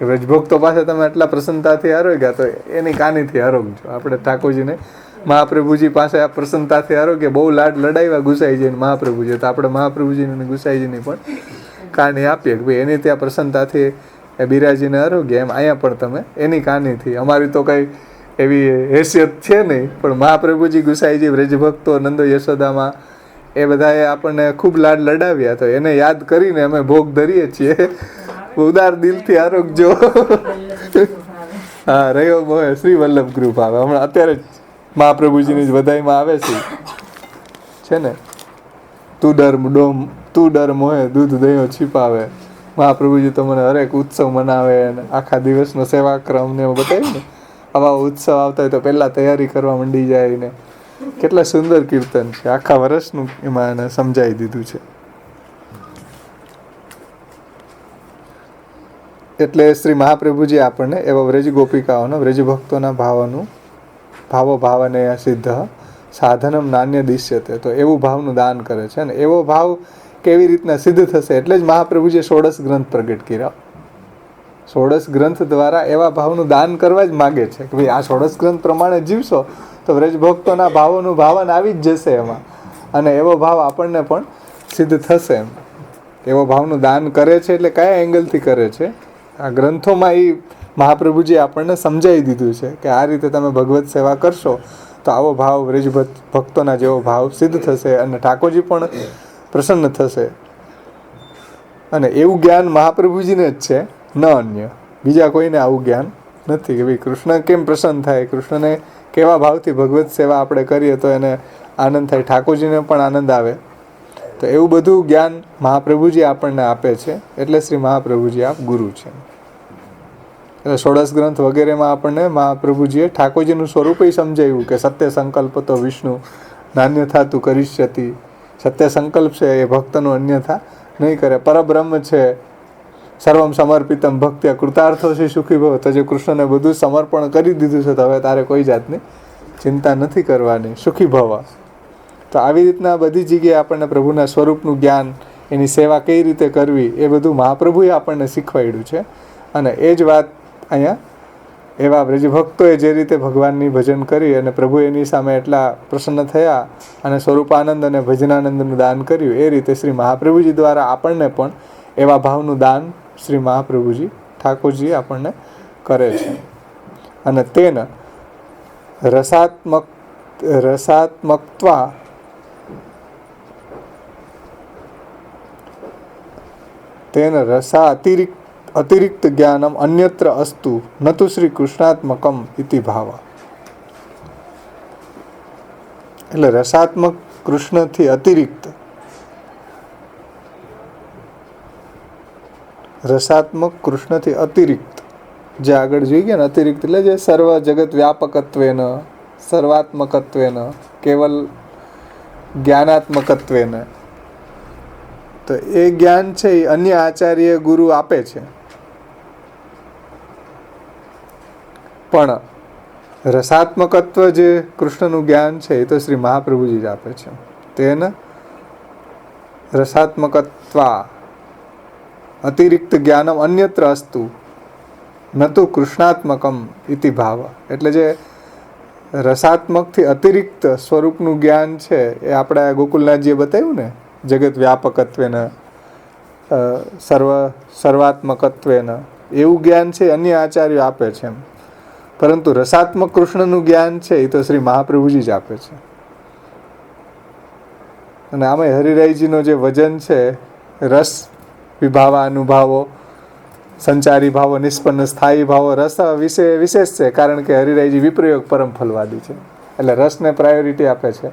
વ્રજભક્તો પાસે તમે એટલા પ્રસન્નતાથી આરોગ્યા તો એની કાનીથી આરોગજો. આપણે ઠાકોરજીને મહાપ્રભુજી પાસે આ પ્રસન્નતાથી આરોગ્ય બહુ લાડ લડાવ્યા ગુસાઈજીને મહાપ્રભુજી, તો આપણે મહાપ્રભુજીને ગુસાઈજીની પણ કાની આપીએ કે ભાઈ એની ત્યાં પ્રસન્નતાથી એ બિરાજીને આરોગ્ય. એમ અહીંયા પણ તમે એની કાનીથી. અમારી તો કંઈ એવી હેસિયત છે નહીં, પણ મહાપ્રભુજી ગુસાઈજી વ્રજભક્તો નંદો યશોદામાં એ બધાએ આપણને ખૂબ લાડ લડાવ્યા, તો એને યાદ કરીને અમે ભોગ ધરીએ છીએ. ઉદાર દિલથી આરોગજો. હા, રહ્યો મોહે શ્રી વલ્લભ કૃપ આવે. હમણાં અત્યારે જ મહાપ્રભુજીની જ વધાઈમાં આવે છે ને, તું ડર મોહે દૂધ દહીં છીપાવે. મહાપ્રભુજી તો મને હરેક ઉત્સવ મનાવે અને આખા દિવસનો સેવાક્રમ ને એવું બતાવ્યું ને. આવા ઉત્સવ આવતા હોય તો પહેલાં તૈયારી કરવા માંડી જાય ને. કેટલા સુંદર કીર્તન છે, આખા વર્ષનું એમાં એને સમજાવી દીધું છે. એટલે શ્રી મહાપ્રભુજી આપણને એવા વ્રજ ગોપિકાઓના વ્રજભક્તોના ભાવો ભાવને સિદ્ધ સાધનમ નાન્ય દિશ્યતે. તો એવું ભાવનું દાન કરે છે. અને એવો ભાવ કેવી રીતના સિદ્ધ થશે? એટલે જ મહાપ્રભુજીએ 16 ગ્રંથ પ્રગટ કર્યા. 16 ગ્રંથ દ્વારા એવા ભાવનું દાન કરવા જ માગે છે કે ભાઈ આ 16 ગ્રંથ પ્રમાણે જીવશો તો વ્રજભક્તોના ભાવોનું ભાવન આવી જ જશે એમાં, અને એવો ભાવ આપણને પણ સિદ્ધ થશે. એમ એવો ભાવનું દાન કરે છે. એટલે કયા એંગલથી કરે છે? આ ગ્રંથોમાં એ મહાપ્રભુજી આપણને સમજાવી દીધું છે કે આ રીતે તમે ભગવત સેવા કરશો તો આવો ભાવ વ્રજભક્તોના જેવો ભાવ સિદ્ધ થશે અને ઠાકોરજી પણ પ્રસન્ન થશે. અને એવું જ્ઞાન મહાપ્રભુજીને જ છે, ન અન્ય. બીજા કોઈને આવું જ્ઞાન નથી કે ભાઈ કૃષ્ણ કેમ પ્રસન્ન થાય, કૃષ્ણને કેવા ભાવથી ભગવત સેવા આપણે કરીએ તો એને આનંદ થાય, ઠાકોરજીને પણ આનંદ આવે. તો એવું બધું જ્ઞાન મહાપ્રભુજી આપણને આપે છે. એટલે શ્રી મહાપ્રભુજી આપ ગુરુ છે. એટલે 16 ગ્રંથ વગેરેમાં આપણને મહાપ્રભુજીએ ઠાકોરજીનું સ્વરૂપ સમજાવ્યું કે સત્ય સંકલ્પ તો વિષ્ણુ નાન્યથા તું કરીષ્યતિ. સત્ય સંકલ્પ છે એ ભક્તનું અન્યથા નહીં કરે. પરબ્રહ્મ છે, સર્વમ સમર્પિતમ ભક્ત્યા કૃતાર્થો છે સુખી ભવ. તો જે કૃષ્ણને બધું સમર્પણ કરી દીધું છે તો હવે તારે કોઈ જાતની ચિંતા નથી કરવાની, સુખી ભવ. તો આવી રીતના બધી જગ્યાએ આપણને પ્રભુના સ્વરૂપનું જ્ઞાન, એની સેવા કઈ રીતે કરવી એ બધું મહાપ્રભુએ આપણને શીખવાડ્યું છે. અને એ જ વાત અહીંયા એવા વ્રજભક્તોએ જે રીતે ભગવાનની ભજન કરી અને પ્રભુ એની સામે એટલા પ્રસન્ન થયા અને સ્વરૂપાનંદ અને ભજનાનંદનું દાન કર્યું, એ રીતે શ્રી મહાપ્રભુજી દ્વારા આપણને પણ એવા ભાવનું દાન શ્રી મહાપ્રભુજી ઠાકોરજી આપણને કરે છે. અને રસાત્મકત્વા રસા અતિરિક્ત જ્ઞાનમ અન્યત્ર અસ્તુ ન તુ શ્રી કૃષ્ણાત્મકમ ઇતિ ભાવ. એટલે રસાત્મક કૃષ્ણથી અતિરિક્ત, રસાત્મક કૃષ્ણથી અતિરિક્ત, જે આગળ જોઈ ગયા ને અતિરિક્ત એટલે જે સર્વ જગત વ્યાપકત્વેન, સર્વાત્મકત્વેન, કેવલ જ્ઞાનાત્મકત્વેન, તો એ જ્ઞાન છે એ અન્ય આચાર્ય ગુરુ આપે છે, પણ રસાત્મકત્વ જે કૃષ્ણનું જ્ઞાન છે એ તો શ્રી મહાપ્રભુજી જ આપે છે. તેન રસાત્મકત્વા અતિરિક્ત જ્ઞાનમ અન્યત્ર અસ્તુ ન તો કૃષ્ણાત્મકમ ઇતિ ભાવ. એટલે જે રસાત્મકથી અતિરિક્ત સ્વરૂપનું જ્ઞાન છે એ આપણે ગોકુલનાથજીએ બતાવ્યું ને, જગત વ્યાપકત્વેન, સર્વાત્મકત્વેન, એવું જ્ઞાન છે અન્ય આચાર્યો આપે છે એમ. પરંતુ રસાત્મક કૃષ્ણનું જ્ઞાન છે એ તો શ્રી મહાપ્રભુજી જ આપે છે. અને આમાં હરિરાયજીનો જે વજન છે, રસ વિભાવા અનુભાવો, સંચારી ભાવો, નિષ્પન્ન સ્થાયી ભાવો, રસ વિશેષ છે, કારણ કે હરિરાયજી વિપ્રયોગ પરમ ફલવાદી છે, એટલે રસને પ્રાયોરિટી આપે છે.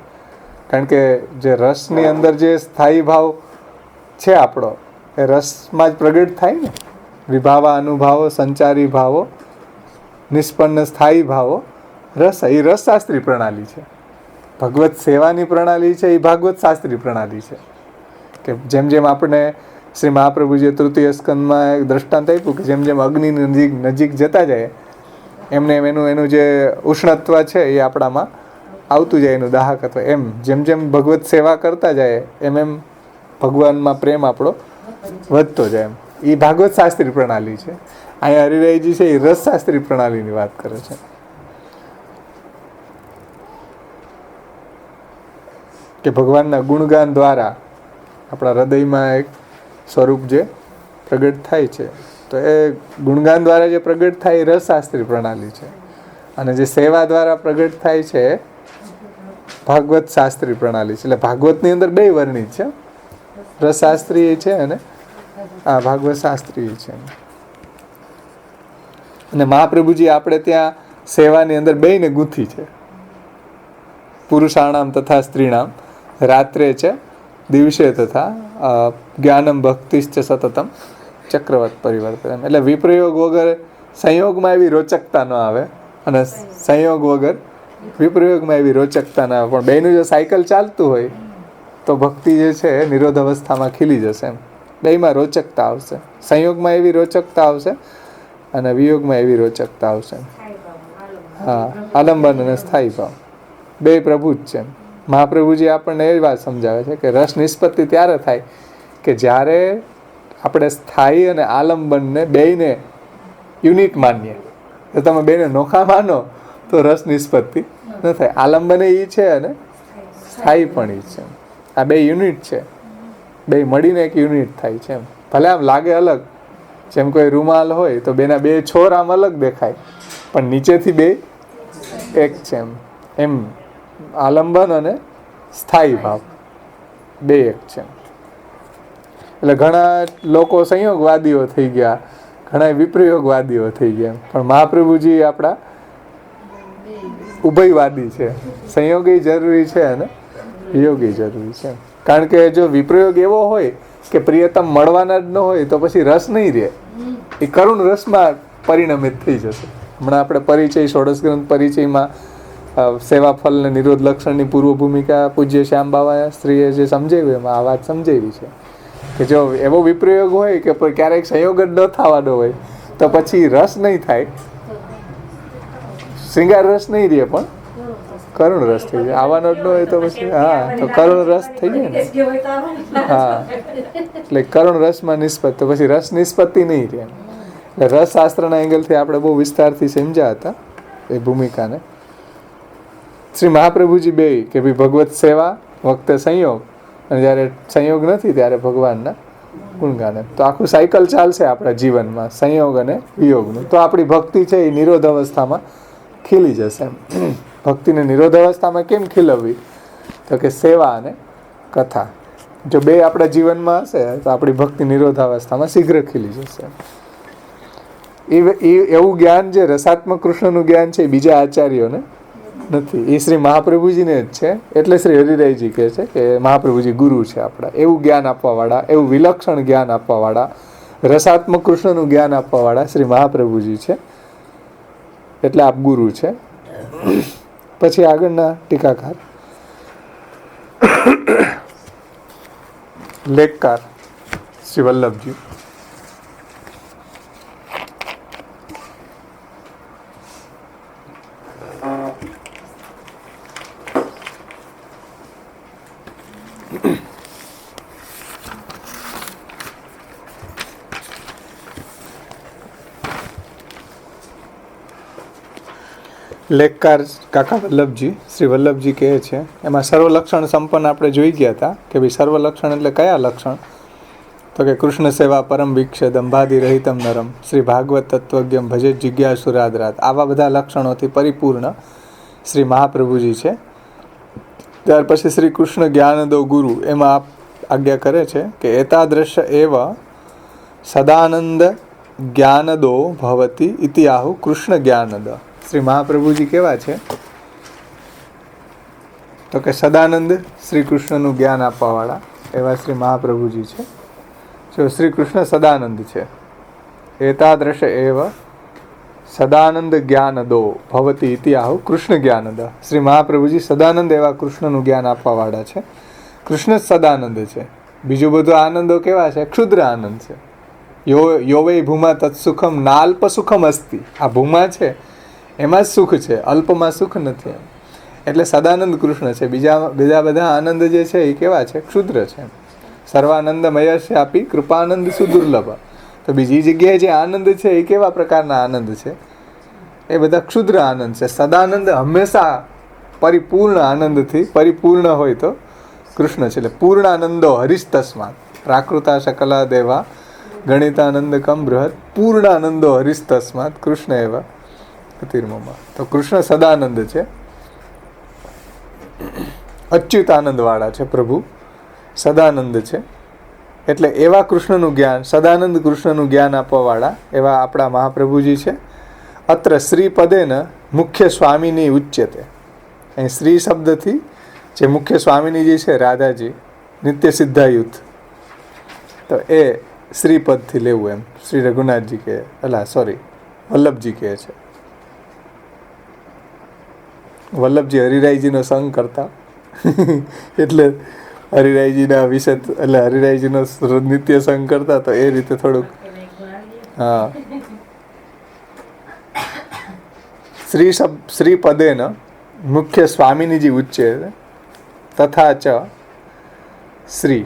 કારણ કે જે રસની અંદર જે સ્થાયી ભાવ છે આપણો, એ રસમાં જ પ્રગટ થાય ને. વિભાવા અનુભાવો, સંચારી ભાવો, નિષ્પન્ન સ્થાયી ભાવો, રસ, એ રસશાસ્ત્રી પ્રણાલી છે. ભગવત સેવાની પ્રણાલી છે એ ભાગવત શાસ્ત્રી પ્રણાલી છે. કે જેમ જેમ આપણે શ્રી મહાપ્રભુજીએ તૃતીય સ્કંદમાં એક દ્રષ્ટાંત આપ્યું કે જેમ જેમ અગ્નિની નજીક જતા જાય એમને એનું જે ઉષ્ણત્વ છે એ આપણામાં આવતું જાય, એનું દાહકત્વ. એમ જેમ જેમ ભગવત સેવા કરતા જાય એમ એમ ભગવાનમાં પ્રેમ આપણો વધતો જાય. એમ એ ભાગવત શાસ્ત્રી પ્રણાલી છે. અહીંયા હરિરાયજી છે એ રસશાસ્ત્રી પ્રણાલીની વાત કરે છે. કે ભગવાનના ગુણગાન દ્વારા આપણા હૃદયમાં એક સ્વરૂપ જે પ્રગટ થાય છે, તો એ ગુણગાન દ્વારા જે પ્રગટ થાય એ રસશાસ્ત્રી પ્રણાલી છે. અને જે સેવા દ્વારા પ્રગટ થાય છે ભાગવત શાસ્ત્રી પ્રણાલી છે. એટલે ભાગવતની અંદર બે વર્ણિત છે, રસશાસ્ત્રી છે અને આ ભાગવત શાસ્ત્રી છે. અને મહાપ્રભુજી આપણે ત્યાં સેવાની અંદર બેયને ગૂંથી છે. પુરુષાણામ તથા સ્ત્રીણામ રાત્રે છે, દિવસે તથા જ્ઞાનમ ભક્તિશ્ચ સતતમ ચક્રવત પરિવર્તન. એટલે વિપ્રયોગ વગર સંયોગમાં એવી રોચકતા ન આવે અને સંયોગ વગર વિપ્રયોગમાં એવી રોચકતા ન આવે. પણ બેયનું જો સાયકલ ચાલતું હોય તો ભક્તિ જે છે નિરોધ અવસ્થામાં ખીલી જશે. એમ બેયમાં રોચકતા આવશે, સંયોગમાં એવી રોચકતા આવશે અને વિયોગમાં એવી રોચકતા આવશે. હા, આલંબન અને સ્થાયી ભાવ બે પ્રભુ જ છે. મહાપ્રભુજી આપણને એ વાત સમજાવે છે કે રસ નિષ્પત્તિ ત્યારે થાય કે જ્યારે આપણે સ્થાયી અને આલંબનને બેયને યુનિટ માનીએ. તો તમે બેને નોખા માનો તો રસ નિષ્પત્તિ ન થાય. આલંબન એ છે અને સ્થાયી પણ એ છે. આ બે યુનિટ છે, બે મળીને એક યુનિટ થાય છે. એમ ભલે આમ લાગે અલગ, જેમ કોઈ રૂમાલ હોય તો બેના બે છોર આમ અલગ દેખાય પણ નીચેથી બે એક છે. એમ આલંબન અને સ્થાયી ભાવ બે એક છે. એટલે ઘણા લોકો સંયોગવાદીઓ થઈ ગયા, ઘણા વિપ્રયોગવાદીઓ થઈ ગયા, પણ મહાપ્રભુજી આપણા ઉભયવાદી છે. સંયોગી જરૂરી છે અને વિયોગી જરૂરી છે. કારણ કે જો વિપ્રયોગ એવો હોય કે પ્રિયતમ મળવાના જ ન હોય તો પછી રસ નહીં રહે, એ કરુણ રસમાં પરિણમિત થઈ જશે. હમણાં આપણે પરિચય, ષોડશ ગ્રંથ પરિચયમાં સેવા ફલ ને નિરોધ લક્ષણની પૂર્વ ભૂમિકા પૂજ્ય શ્યામ બાવા શ્રીએ જે સમજાવ્યું એમાં આ વાત સમજાવી છે કે જો એવો વિપ્રયોગ હોય કે ક્યારેક સંયોગ જ ન થવાનો હોય તો પછી રસ નહીં થાય, શૃંગાર રસ નહીં રહે પણ કરુણ રસ થઈ જાય. આવવાનો જ ન હોય તો પછી હા, તો કરુણ રસ થઈ જાય ને. હા, એટલે કરુણ રસમાં નિષ્પત્તિ, તો પછી રસ નિષ્પત્તિ નહીં રહે. એટલે રસશાસ્ત્રના એંગલથી આપણે બહુ વિસ્તારથી સમજ્યા હતા એ ભૂમિકાને. શ્રી મહાપ્રભુજી બે કે ભાઈ ભગવત સેવા વખતે સંયોગ અને જ્યારે સંયોગ નથી ત્યારે ભગવાનના ગુણગાન. તો આખું સાયકલ ચાલશે આપણા જીવનમાં સંયોગ અને વિયોગનું. તો આપણી ભક્તિ છે એ નિરોધ અવસ્થામાં ખીલી જશે. ભક્તિને નિરોધ અવસ્થામાં કેમ ખીલવવી? તો કે સેવા અને કથા જો બે આપણા જીવનમાં હશે તો આપણી ભક્તિ નિરોધ અવસ્થામાં શીઘ્ર ખીલી જશે. એવું જ્ઞાન જે રસાત્મક કૃષ્ણનું જ્ઞાન છે એ બીજા આચાર્યોને નથી. એ શ્રી મહાપ્રભુજીને જ છે. એટલે શ્રી હરિરાયજી કહે છે કે મહાપ્રભુજી ગુરુ છે આપણા. એવું જ્ઞાન આપવાવાળા, એવું વિલક્ષણ જ્ઞાન આપવાવાળા, રસાત્મક કૃષ્ણનું જ્ઞાન આપવાવાળા શ્રી મહાપ્રભુજી છે. એટલે આપ ગુરુ છે. પછી આગળના ટીકાકાર લેખકાર શ્રી વલ્લભજી. લેખકાર કાકા વલ્લભજી, શ્રી વલ્લભજી કહે છે, એમાં સર્વલક્ષણ સંપન્ન આપણે જોઈ ગયા હતા કે ભાઈ સર્વલક્ષણ એટલે કયા લક્ષણ? તો કે કૃષ્ણ સેવા પરમ વિક્ષેદ અંબાદી રહિતમ નરમ શ્રી ભાગવત તત્વજ્ઞમ ભજે જિજ્ઞાસુરાદરાત. આવા બધા લક્ષણોથી પરિપૂર્ણ શ્રી મહાપ્રભુજી છે. ત્યાર પછી શ્રી કૃષ્ણ જ્ઞાનદો ગુરુ, એમાં આપ આજ્ઞા કરે છે કે એતાદ્રશ એવ સદાનંદ જ્ઞાનદો ભવતી ઇતિ આહુ કૃષ્ણ જ્ઞાનદ. શ્રી મહાપ્રભુજી કેવા છે? તો કે સદાનંદ શ્રી કૃષ્ણનું જ્ઞાન આપવાવાળા એવા શ્રી મહાપ્રભુજી છે. જો શ્રી કૃષ્ણ સદાનંદ છે. એતાદ્રશ એવ સદાનંદ જ્ઞાનદો ભવતી ઇતિ આહુ કૃષ્ણ જ્ઞાનદ. શ્રી મહાપ્રભુજી સદાનંદ એવા કૃષ્ણનું જ્ઞાન આપવાવાળા છે. કૃષ્ણ સદાનંદ છે. બીજું બધું આનંદો કેવા છે? ક્ષુદ્ર આનંદ છે. યો વૈ ભૂમા તત્સુખમ નાલ્પ સુખમ અસ્તિ. આ ભૂમા છે એમાં જ સુખ છે, અલ્પમાં સુખ નથી. એટલે સદાનંદ કૃષ્ણ છે. બીજા બધા આનંદ જે છે એ કેવા છે? ક્ષુદ્ર છે. સર્વાનંદ મયસ્ય આપી કૃપાનંદ સુદુર્લભ. તો બીજી જગ્યાએ જે આનંદ છે એ કેવા પ્રકારના આનંદ છે? એ બધા ક્ષુદ્ર આનંદ છે. સદાનંદ હંમેશા પરિપૂર્ણ આનંદથી પરિપૂર્ણ હોય તો કૃષ્ણ છે. એટલે પૂર્ણ આનંદો હરિસ્તસ્માત પ્રાકૃતા શકલા દેવા ગણિતાનંદ કમ બૃહદ પૂર્ણ આનંદો હરિસ્તસ્માત કૃષ્ણ એવા તીર્મમાં. તો કૃષ્ણ સદાનંદ છે. અચ્યુત આનંદ વાળા છે પ્રભુ, સદાનંદ છે. એટલે એવા કૃષ્ણનું જ્ઞાન, સદાનંદ કૃષ્ણનું જ્ઞાન આપવાવાળા એવા આપણા મહાપ્રભુજી છે. અત્ર શ્રી પદેન મુખ્ય સ્વામીની ઉચ્યતે. અહીં શ્રી શબ્દથી જે મુખ્ય સ્વામીની છે રાધાજી નિત્ય સિદ્ધાયુત, તો એ શ્રીપદથી લેવું એમ શ્રી રઘુનાથજી કહે, વલ્લભજી કહે છે. વલ્લભજી હરિરાયજીનો સંગ કરતા એટલે હરિરાયજીના વિશે એટલે હરિરાયજીનો નિત્ય સંગ કરતા, તો એ રીતે થોડુંક હા શ્રી પદેન મુખ્ય સ્વામીનીજી ઉચ્ચે તથા ચ શ્રી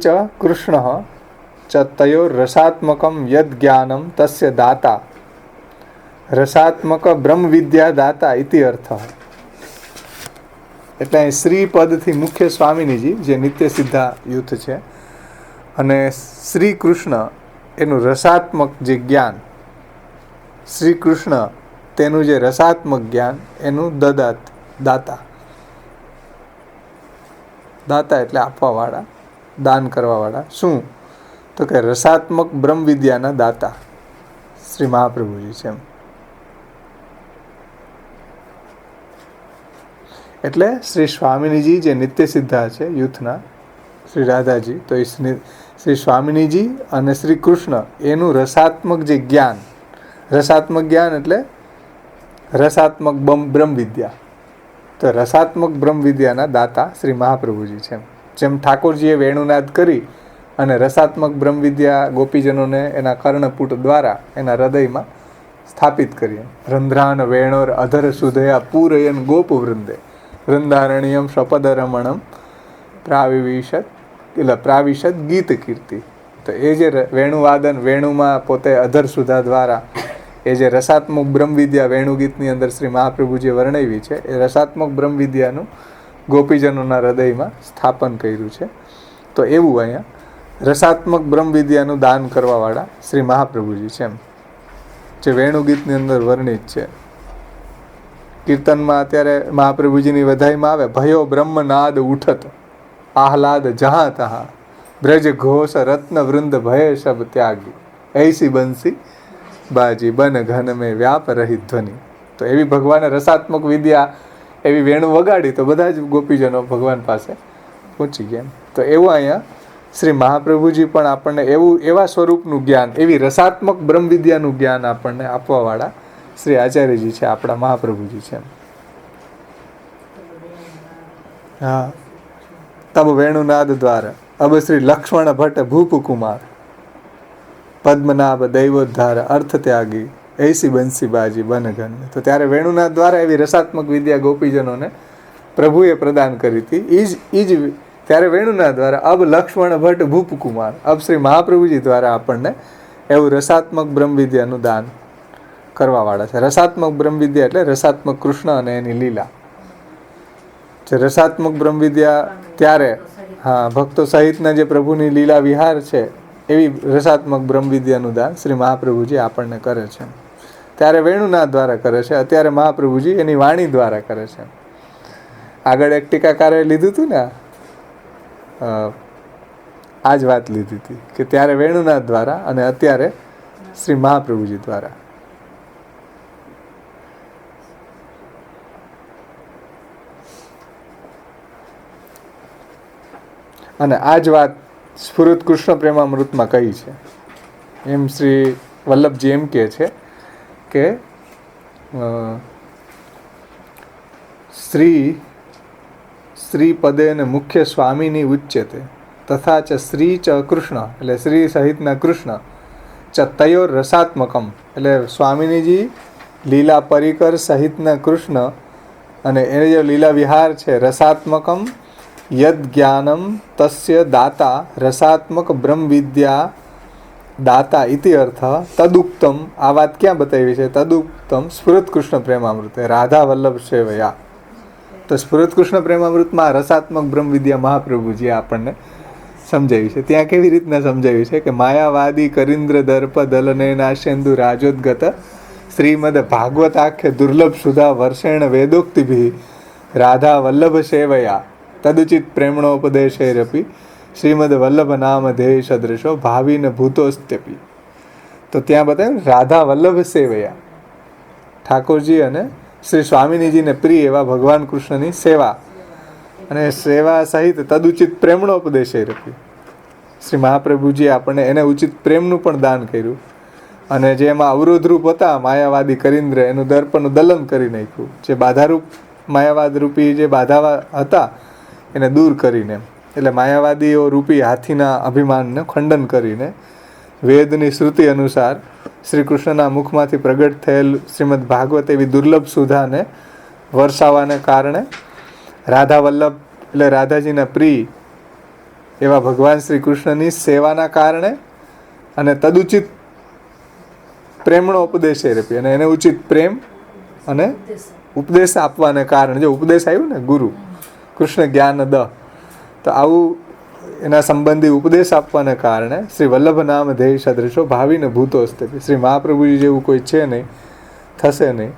ચ કૃષ્ણ ચ તયો રસાત્મકમ યદ જ્ઞાનમ તસ્ય દાતા રસાત્મક બ્રહ્મ વિદ્યા દાતા ઇતિ અર્થ. એટલે અહીં શ્રી પદથી મુખ્ય સ્વામીનીજી જે નિત્ય સિદ્ધા યુથ છે, અને શ્રી કૃષ્ણ એનું રસાત્મક જે જ્ઞાન, શ્રી કૃષ્ણ તેનું જે રસાત્મક જ્ઞાન એનું દાતા. દાતા એટલે આપવાવાળા, દાન કરવાવાળા. શું? તો કે રસાત્મક બ્રહ્મ વિદ્યાના દાતા શ્રી મહાપ્રભુજી છે. એટલે શ્રી સ્વામિનીજી જે નિત્ય સિદ્ધા છે યુથના, શ્રી રાધાજી, તો એ શ્રી સ્વામિનીજી અને શ્રી કૃષ્ણ એનું રસાત્મક જે જ્ઞાન, રસાત્મક જ્ઞાન એટલે રસાત્મક બ્રહ્મ વિદ્યા, તો રસાત્મક બ્રહ્મ વિદ્યાના દાતા શ્રી મહાપ્રભુજી છે. જેમ ઠાકોરજીએ વેણુનાદ કરી અને રસાત્મક બ્રહ્મ વિદ્યા ગોપીજનોને એના કર્ણપુટ દ્વારા એના હૃદયમાં સ્થાપિત કરી. રંધ્રાન વેણોર અધર સુધયા પૂરયન ગોપ વૃંદે વૃંદારણ્યમ શપદ રમણમ પ્રાવિશદ ગીત કીર્તિ. તો એ જે વેણુવાદન, વેણુમાં પોતે અધર સુધા દ્વારા એ જે રસાત્મક બ્રહ્મ વિદ્યા વેણુગીતની અંદર શ્રી મહાપ્રભુજીએ વર્ણવી છે, એ રસાત્મક બ્રહ્મ વિદ્યાનું ગોપીજનોના હૃદયમાં સ્થાપન કર્યું છે. તો એવું અહીંયા રસાત્મક બ્રહ્મ વિદ્યાનું દાન કરવાવાળા શ્રી મહાપ્રભુજી છે, એમ જે વેણુગીતની અંદર વર્ણિત છે. કીર્તનમાં અત્યારે મહાપ્રભુજીની વધાઈમાં આવે, ભયો બ્રહ્મનાદ ઉઠત આહલાદ જહાં તહાં બ્રજ ઘોષ રત્ન વૃંદ ભય શબ ત્યાગી ऐसी बंसी बाजी बन घन में व्याप रही ध्वनि. તો એવી ભગવાને રસાત્મક વિદ્યા, એવી વેણુ વગાડી તો બધા જ ગોપીજનો ભગવાન પાસે પહોંચી ગયા. તો એવું અહીંયા શ્રી મહાપ્રભુજી પણ આપણને એવા સ્વરૂપનું જ્ઞાન, એવી રસાત્મક બ્રહ્મ વિદ્યાનું જ્ઞાન આપણને આપવાવાળા શ્રી આચાર્યજી છે, આપણા મહાપ્રભુજી છે. હા, તબ વેણુનાદ દ્વારા અબ શ્રી લક્ષ્મણ ભટ્ટ ભૂપકુમાર પદ્મનાભ દૈવોદ્ધાર અર્થ ત્યાગી એસી બંસીબાજી બનઘન. તો ત્યારે વેણુનાદ દ્વારા એવી રસાત્મક વિદ્યા ગોપીજનોને પ્રભુએ પ્રદાન કરી હતી. ઈ જ ત્યારે વેણુનાદ દ્વારા અબ લક્ષ્મણ ભટ્ટ ભૂપકુમાર, અબ શ્રી મહાપ્રભુજી દ્વારા આપણને એવું રસાત્મક બ્રહ્મ વિદ્યાનું દાન કરવાવાળા છે. રસાત્મક બ્રહ્મ વિદ્યા એટલે રસાત્મક કૃષ્ણ અને એની લીલા. જે રસાત્મક બ્રહ્મ વિદ્યા ત્યારે ભક્તો સહિતના જે પ્રભુની લીલા વિહાર છે, એવી રસાત્મક બ્રહ્મ વિદ્યાનું દાન શ્રી મહાપ્રભુજી આપણને કરે છે. ત્યારે વેણુનાદ દ્વારા કરે છે, અત્યારે મહાપ્રભુજી એની વાણી દ્વારા કરે છે. આગળ એક ટીકાકારે લીધું હતું ને, આ જ વાત લીધી હતી કે ત્યારે વેણુનાદ દ્વારા અને અત્યારે શ્રી મહાપ્રભુજી દ્વારા. અને આ જ વાત સ્ફુરત કૃષ્ણ પ્રેમામૃતમાં કહી છે. એમ શ્રી વલ્લભજી એમ કહે છે કે શ્રી પદે ને મુખ્ય સ્વામીની ઉચ્ચતે તથા ચ શ્રી ચ કૃષ્ણ, એટલે શ્રી સહિતના કૃષ્ણ, ચ તયોર રસાત્મકમ, એટલે સ્વામિનીજી લીલા પરિકર સહિતના કૃષ્ણ અને એ જે લીલા વિહાર છે રસાત્મકમ યદ જ્ઞાનમ તસ્ય દાતા રસાત્મક બ્રહ્મ વિદ્યા દાતા ઇતિ અર્થ તદુક્તમ. આ વાત ક્યાં બતાવી છે? તદુક્તમ સ્ફુરત કૃષ્ણ પ્રેમામૃતે રાધા વલ્લભ સેવયા. તો સ્ફુરત કૃષ્ણ પ્રેમામૃતમાં રસાત્મક બ્રહ્મ વિદ્યા મહાપ્રભુજી આપણને સમજાવી છે. ત્યાં કેવી રીતના સમજાવ્યું છે કે માયાવાદી કરીન્દ્ર દર્પ દલનેના સેન્દુ રાજોદ્ગત શ્રીમદ ભાગવતાખ્ય દુર્લભ સુધા વર્ષેણ વેદોક્તિભિ રાધા વલ્લભ સેવયા તદુચિત પ્રેમણોપદેશેરપી શ્રીમદ વલ્લભ નામ ધ્યેય સદૃશો ભાવિન ભૂતોસ્ત્યપી. તો ત્યાં બતાવ્યું રાધા વલ્લભ સેવયા, ઠાકોરજી અને શ્રી સ્વામિનીજીને પ્રિય એવા ભગવાન કૃષ્ણની સેવા, અને સેવા સહિત તદુચિત પ્રેમણોપદેશેરપી, શ્રી મહાપ્રભુજી આપણને એને ઉચિત પ્રેમનું પણ દાન કર્યું. અને જે એમાં અવરોધરૂપ હતા માયાવાદી કરીન્દ્ર, એનું દર્પનું દલન કરી નાખ્યું. જે બાધારૂપ માયાવાદ રૂપી જે બાધા હતા એને દૂર કરીને, એટલે માયાવાદીઓ રૂપી હાથીના અભિમાનને ખંડન કરીને વેદની શ્રુતિ અનુસાર શ્રી કૃષ્ણના મુખમાંથી પ્રગટ થયેલ શ્રીમદ ભાગવત એવી દુર્લભ સુધાને વરસાવાને કારણે રાધા વલ્લભ એટલે રાધાજીના પ્રિય એવા ભગવાન શ્રી કૃષ્ણની સેવાના કારણે અને તદુચિત પ્રેમનો ઉપદેશે રપી, અને એને ઉચિત પ્રેમ અને ઉપદેશ આપવાને કારણે, જો ઉપદેશ આવ્યું ને ગુરુ કૃષ્ણ જ્ઞાન દ, તો આવું એના સંબંધી ઉપદેશ આપવાને કારણે શ્રી વલ્લભ નામ ધ્યેય સદૃશો ભાવિને ભૂતોસ્તે, શ્રી મહાપ્રભુજી જેવું કોઈ છે નહીં, થશે નહીં,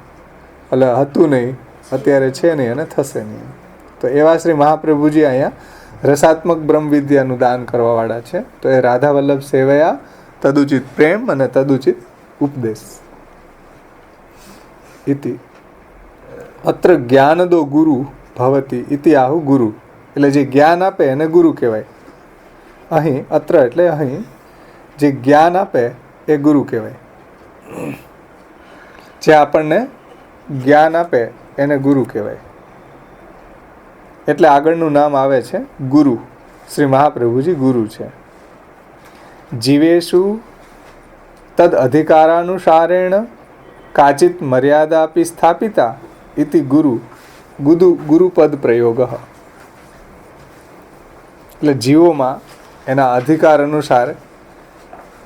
એટલે હતું નહીં, અત્યારે છે નહીં અને થશે નહીં. તો એવા શ્રી મહાપ્રભુજી અહીંયા રસાત્મક બ્રહ્મ વિદ્યાનું દાન કરવાવાળા છે. તો એ રાધા વલ્લભ સેવયા તદુચિત પ્રેમ અને તદુચિત ઉપદેશ ઇતિ અત્ર જ્ઞાનદો ગુરુ ભવતી ઇતિ આહુ ગુરુ, એટલે જે જ્ઞાન આપે એને ગુરુ કહેવાય. અહીં અત્ર એટલે અહીં જે જ્ઞાન આપે એ ગુરુ કહેવાય. જે આપણને જ્ઞાન આપે એને ગુરુ કહેવાય. એટલે આગળનું નામ આવે છે ગુરુ. શ્રી મહાપ્રભુજી ગુરુ છે. જીવેશુ તદ અધિકારાનુસારેણ કાચિત મર્યાદાપી સ્થાપિતા ઇતિ ગુરુ ગુરુપદ પ્રયોગ. એટલે જીવોમાં એના અધિકાર અનુસાર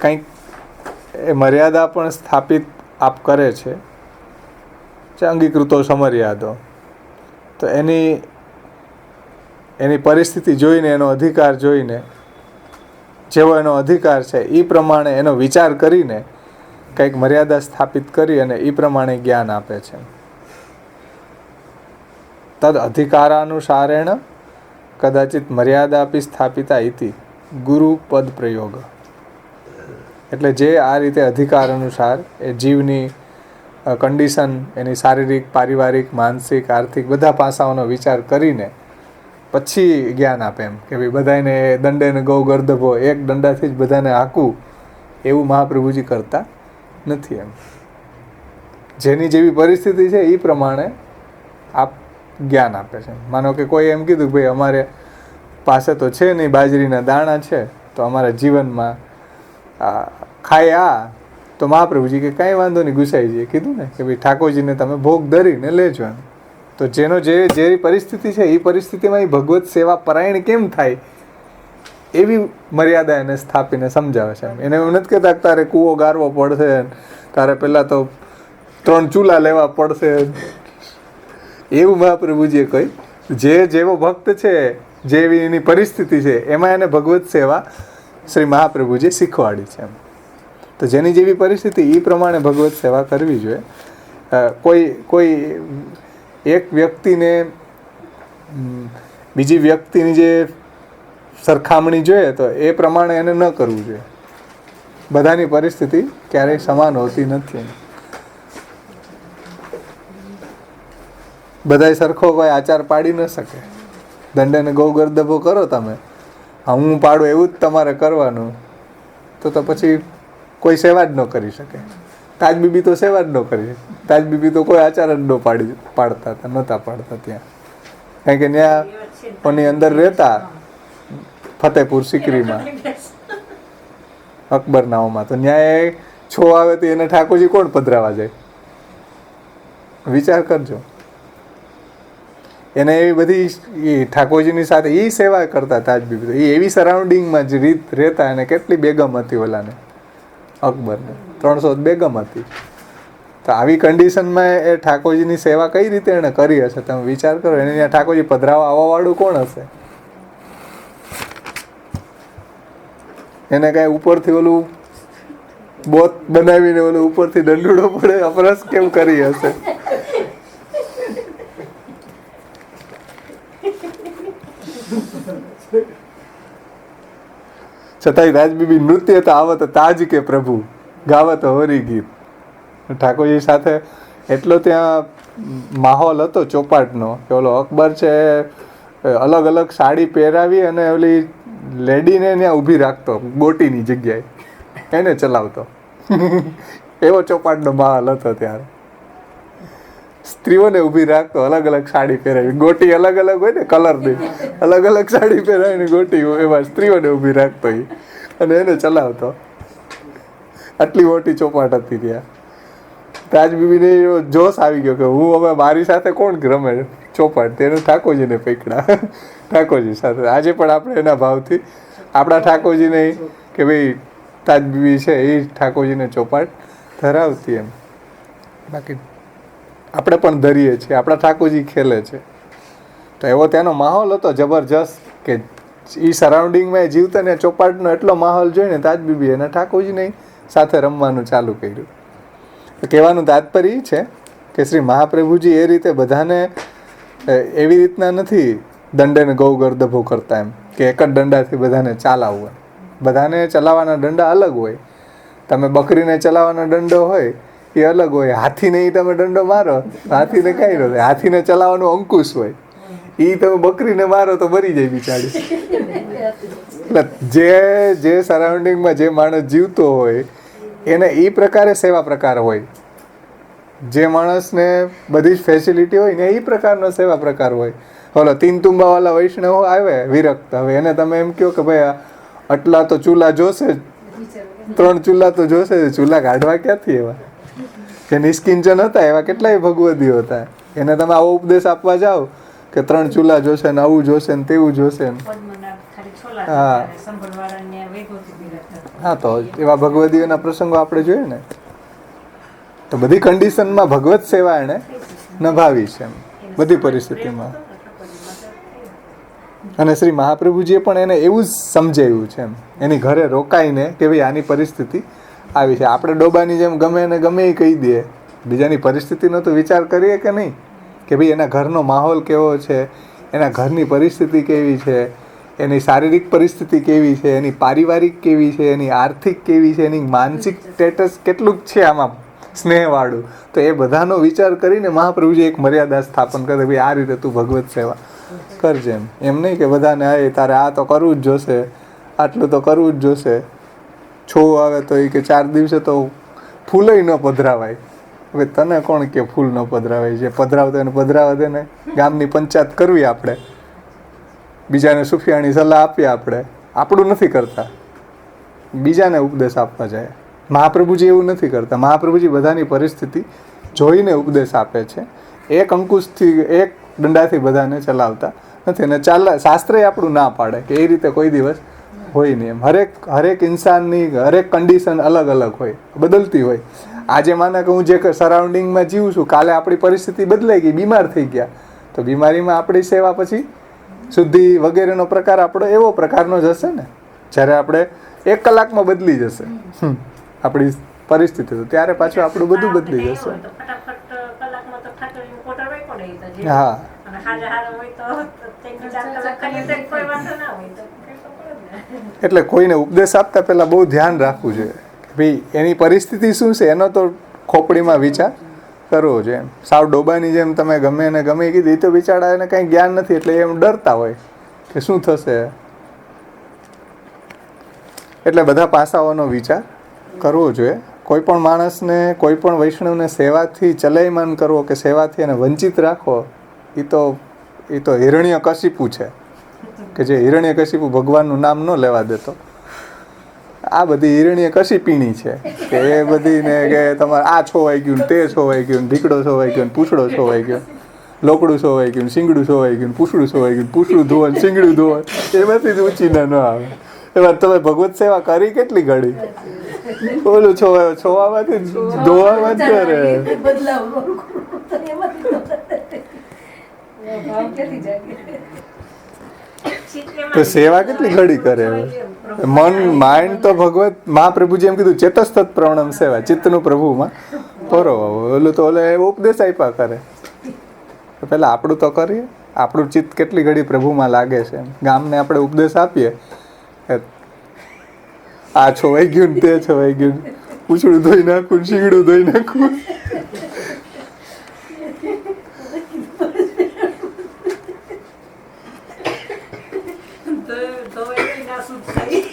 કંઈક એ મર્યાદા પણ સ્થાપિત આપ કરે છે, અંગીકૃતો સમર્યાદો. તો એની પરિસ્થિતિ જોઈને, એનો અધિકાર જોઈને, જેવો એનો અધિકાર છે એ પ્રમાણે એનો વિચાર કરીને કંઈક મર્યાદા સ્થાપિત કરી અને એ પ્રમાણે જ્ઞાન આપે છે. તદ અધિકારાનુસારેણ કદાચિત મર્યાદાપી સ્થાપિતા ઇતિ ગુરુ પદ પ્રયોગ. એટલે જે આ રીતે અધિકાર અનુસાર એ જીવની કન્ડિશન, એની શારીરિક, પારિવારિક, માનસિક, આર્થિક બધા પાસાઓનો વિચાર કરીને પછી જ્ઞાન આપે એમ કે ભાઈ બધાને દંડે ને ગૌ ગર્દભો, એક દંડાથી જ બધાને હાંકવું એવું મહાપ્રભુજી કરતા નથી એમ. જેની જેવી પરિસ્થિતિ છે એ પ્રમાણે આપ જ્ઞાન આપે છે. માનો કે કોઈ એમ કીધું ભાઈ અમારે પાસે તો છે નહીં, બાજરીના દાણા છે, તો અમારા જીવનમાં ખાય તો મહાપ્રભુજી કે કાંઈ વાંધો નહીં, ગુસાઈજીએ કીધું ને કે ભાઈ ઠાકોરજીને તમે ભોગ ધરીને લેજો એમ. તો જેનો જે પરિસ્થિતિ છે એ પરિસ્થિતિમાં એ ભગવત સેવા પરાયણ કેમ થાય એવી મર્યાદા એને સ્થાપીને સમજાવે છે. એને એવું નથી કહેતા તારે કૂવો ગારવો પડશે, તારે પહેલાં તો 3 ચૂલા લેવા પડશે, એવું મહાપ્રભુજીએ કહી. જેવો ભક્ત છે, જેવી એની પરિસ્થિતિ છે, એમાં એને ભગવત સેવા શ્રી મહાપ્રભુજીએ શીખવાડી છે એમ. તો જેની જેવી પરિસ્થિતિ એ પ્રમાણે ભગવત સેવા કરવી જોઈએ. કોઈ એક વ્યક્તિને બીજી વ્યક્તિની જે સરખામણી જોઈએ તો એ પ્રમાણે એને ન કરવું જોઈએ. બધાની પરિસ્થિતિ ક્યારેય સમાન હોતી નથી. બધાય સરખો કોઈ આચાર પાડી ન શકે. દંડને ગૌ ગર્દભો કરો તમે, હું પાડું એવું જ તમારે કરવાનું, તો પછી કોઈ સેવા જ ન કરી શકે. તાજ બીબી તો સેવા જ ન કરી શકે. તાજ બીબી તો કોઈ આચાર જ ન પાડતા હતા, નહોતા પાડતા ત્યાં. કારણ કે ત્યાં કોની અંદર રહેતા ફતેહપુર સિકરીમાં અકબરનાઓમાં, તો ન્યાય છો આવે તો એને ઠાકોરજી કોણ પધરાવા જાય? વિચાર કરજો. એને એવી બધી ઠાકોરજીની સાથે એ સેવા કરતા તાજ બીબી, એ એવી સરાઉન્ડિંગમાં જ રહેતા. એને કેટલી બેગમ હતી ઓલાને, અકબરને 300 બેગમ હતી. તો આવી કન્ડિશનમાં એ ઠાકોરજીની સેવા કઈ રીતે એને કરી હશે? તમે વિચાર કરો. એને ત્યાં ઠાકોરજી પધરાવા આવવાવાળું કોણ હશે? એને કાંઈ ઉપરથી ઓલું બોત બનાવીને ઓલું ઉપરથી દંડુડો પડે અપરસ કેમ કરી હશે? છતાંય રાજબીબી નૃત્ય તો આવત તાજ કે પ્રભુ, ગાવત હોરી ગીત. ઠાકોરજી સાથે એટલો ત્યાં માહોલ હતો ચોપાટનો કે ઓલો અકબર છે અલગ અલગ સાડી પહેરાવી અને ઓલી લેડીને ત્યાં ઊભી રાખતો બોટીની જગ્યાએ, એને ચલાવતો. એવો ચોપાટનો માહોલ હતો ત્યારે. સ્ત્રીઓને ઊભી રાખતો, અલગ અલગ સાડી પહેરાવી, ગોટી અલગ અલગ હોય ને કલરની, અલગ અલગ સાડી પહેરાવીને ગોટી એમાં સ્ત્રીઓને ઊભી રાખતો એ, અને એને ચલાવતો. આટલી મોટી ચોપાટ હતી ત્યાં. રાજબીબીને એવો જોશ આવી ગયો કે હું હવે મારી સાથે કોણ રમે ચોપાટ, તેને ઠાકોરજીને પકડા. ઠાકોરજી સાથે આજે પણ આપણે એના ભાવથી આપણા ઠાકોરજીને કે ભાઈ તાજબીબી છે એ ઠાકોરજીને ચોપાટ ધરાવતી એમ. બાકી આપણે પણ ધરીએ છીએ, આપણા ઠાકોરજી ખેલે છે. તો એવો ત્યાંનો માહોલ હતો જબરજસ્ત કે એ સરાઉન્ડિંગમાં જીવતા ને ચોપાટનો એટલો માહોલ જોઈને તાજબીબી એના ઠાકોરજીને સાથે રમવાનું ચાલુ કર્યું. તો કહેવાનું તાત્પર્ય એ છે કે શ્રી મહાપ્રભુજી એ રીતે બધાને એવી રીતના નથી દંડે ને ગૌ ગર્દભો કરતા એમ કે એક જ દંડાથી બધાને ચાલાવવું. બધાને ચલાવવાના દંડા અલગ હોય. તમે બકરીને ચલાવવાનો દંડો હોય એ અલગ હોય. હાથીને એ તમે દંડો મારો, હાથીને કાંઈ ન થાય. હાથીને ચલાવવાનું અંકુશ હોય, એ તમે બકરીને મારો તો મરી જાય બિચારી. એટલે જે સરાઉન્ડિંગમાં જે માણસ જીવતો હોય એને એ પ્રકારે સેવા પ્રકાર હોય. જે માણસને બધી જ ફેસિલિટી હોય ને એ પ્રકારનો સેવા પ્રકાર હોય. ઓલો 3 તુંબાવાળા વૈષ્ણવ આવે વિરક્ત, હવે એને તમે એમ કહો કે ભાઈ આટલા તો ચૂલા જોશે, 3 ચૂલા તો જોશે, ચૂલા કાઢવા ક્યાંથી? એવા જે નિષ્કિંચન હતા એવા કેટલાય ભગવદીઓ હતા. એને તમે આવો ઉપદેશ આપવા જાઓ કે 3 ચૂલા જોશે ને આવું જોશે ને તેવું જોશે ને, હા તો એવા ભગવદીઓના પ્રસંગો આપણે જોઈએ ને. તો બધી કન્ડિશનમાં ભગવત સેવા એને નભાવી છે બધી પરિસ્થિતિમાં. અને શ્રી મહાપ્રભુજીએ પણ એને એવું જ સમજાવ્યું છે એમ, એની ઘરે રોકાઈને કે ભાઈ આની પરિસ્થિતિ આવી છે. આપણે ડોબાની જેમ ગમે એને ગમે એ કહી દઈએ, બીજાની પરિસ્થિતિનો તો વિચાર કરીએ કે નહીં કે ભાઈ એના ઘરનો માહોલ કેવો છે, એના ઘરની પરિસ્થિતિ કેવી છે, એની શારીરિક પરિસ્થિતિ કેવી છે, એની પારિવારિક કેવી છે, એની આર્થિક કેવી છે, એની માનસિક સ્ટેટસ કેટલું છે આમાં સ્નેહવાળું. તો એ બધાનો વિચાર કરીને મહાપ્રભુજી એક મર્યાદા સ્થાપન કરે, ભાઈ આ રીતે તું ભગવત સેવા કરજે. એમ નહીં કે બધાને આવે તારે આ તો કરવું જ જોશે, આટલું તો કરવું જ જોશે. છો આવે તો એ કે 4 દિવસે તો ફૂલય ન પધરાવાય. હવે તને કોણ કે ફૂલ ન પધરાવાય? જે પધરાવતો એને પધરાવા દે ને. ગામની પંચાયત કરવી આપણે, બીજાને સુફિયાણી સલાહ આપીએ આપણે, આપણું નથી કરતા, બીજાને ઉપદેશ આપવા જાય. મહાપ્રભુજી એવું નથી કરતા. મહાપ્રભુજી બધાની પરિસ્થિતિ જોઈને ઉપદેશ આપે છે. એક અંકુશથી એક દંડાથી બધાને ચલાવતા નથી. અને શાસ્ત્રએ આપણું ના પાડે કે એ રીતે કોઈ દિવસ હોય નહીં. એમ હરેક ઇન્સાનની હરેક કન્ડિશન અલગ અલગ હોય, બદલતી હોય. આજે માને કે હું જે સરાઉન્ડિંગમાં જીવું છું, કાલે આપણી પરિસ્થિતિ બદલાઈ ગઈ, બીમાર થઈ ગયા, તો બીમારીમાં આપણી સેવા પછી શુદ્ધિ વગેરેનો પ્રકાર આપણો એવો પ્રકારનો જ હશે ને. જ્યારે આપણે 1 કલાકમાં બદલી જશે આપણી પરિસ્થિતિ, તો ત્યારે પાછું આપણું બધું બદલી જશે. હા, એટલે કોઈને ઉપદેશ આપતા પહેલા બહુ ધ્યાન રાખવું જોઈએ કે ભાઈ એની પરિસ્થિતિ શું છે, એનો તો ખોપડીમાં વિચાર કરવો જોઈએ. સાવ ડોબાની જેમ તમે ગમે એને ગમે કીધું, એ તો બિચારા એને કંઈ જ્ઞાન નથી એટલે એમ ડરતા હોય કે શું થશે. એટલે બધા પાસાઓનો વિચાર કરવો જોઈએ. કોઈ પણ માણસને, કોઈ પણ વૈષ્ણવને સેવાથી ચલયમાન કરવો કે સેવાથી એને વંચિત રાખવો, એ તો હિરણ્યકશિપુ છે કે જે હિરણ્યકશિપુ ભગવાનનું નામ ન લેવા દેતો. આ બધી હિરણ્યકશિપીણી છે કે એ બધીને કે તમારે આ છોવાઈ ગયું, તે છોવાઈ ગયું, ઢીકડો છોવાઈ ગયો, પૂછડો છોવાઈ ગયો, લોકડું છોવાઈ ગયું, સિંગડું છોવાઈ ગયું, પૂછડું છોવાઈ ગયું, પૂછડું ધોવાનું, સિંગડું ધોવાનું, એમાંથી જ ઊંચીને ન આવે. એમાં તમે ભગવત સેવા કરી કેટલી ઘડી? ઓલું છોવામાંથી ધોવામાં જ કરે. તો સેવા કેટલી ઘડી કરે? મન માઇન્ડ તો ભગવત મહાપ્રભુજી એમ કીધું, ચેતસ્તત પ્રવણમ સેવા, ચિત્તનું પ્રભુમાં પરોવાવો. ઓલું તો ઓલે ઉપદેશ આપ્યા કરે. પેલા આપણું તો કરીએ. આપણું ચિત્ત કેટલી ઘડી પ્રભુમાં લાગે છે. ગામને આપણે ઉપદેશ આપીએ, આ છોવાઈ ગયું ને તે છોવાઈ ગયું, પૂછડું ધોઈ નાખું, શીંગડું ધોઈ નાખું.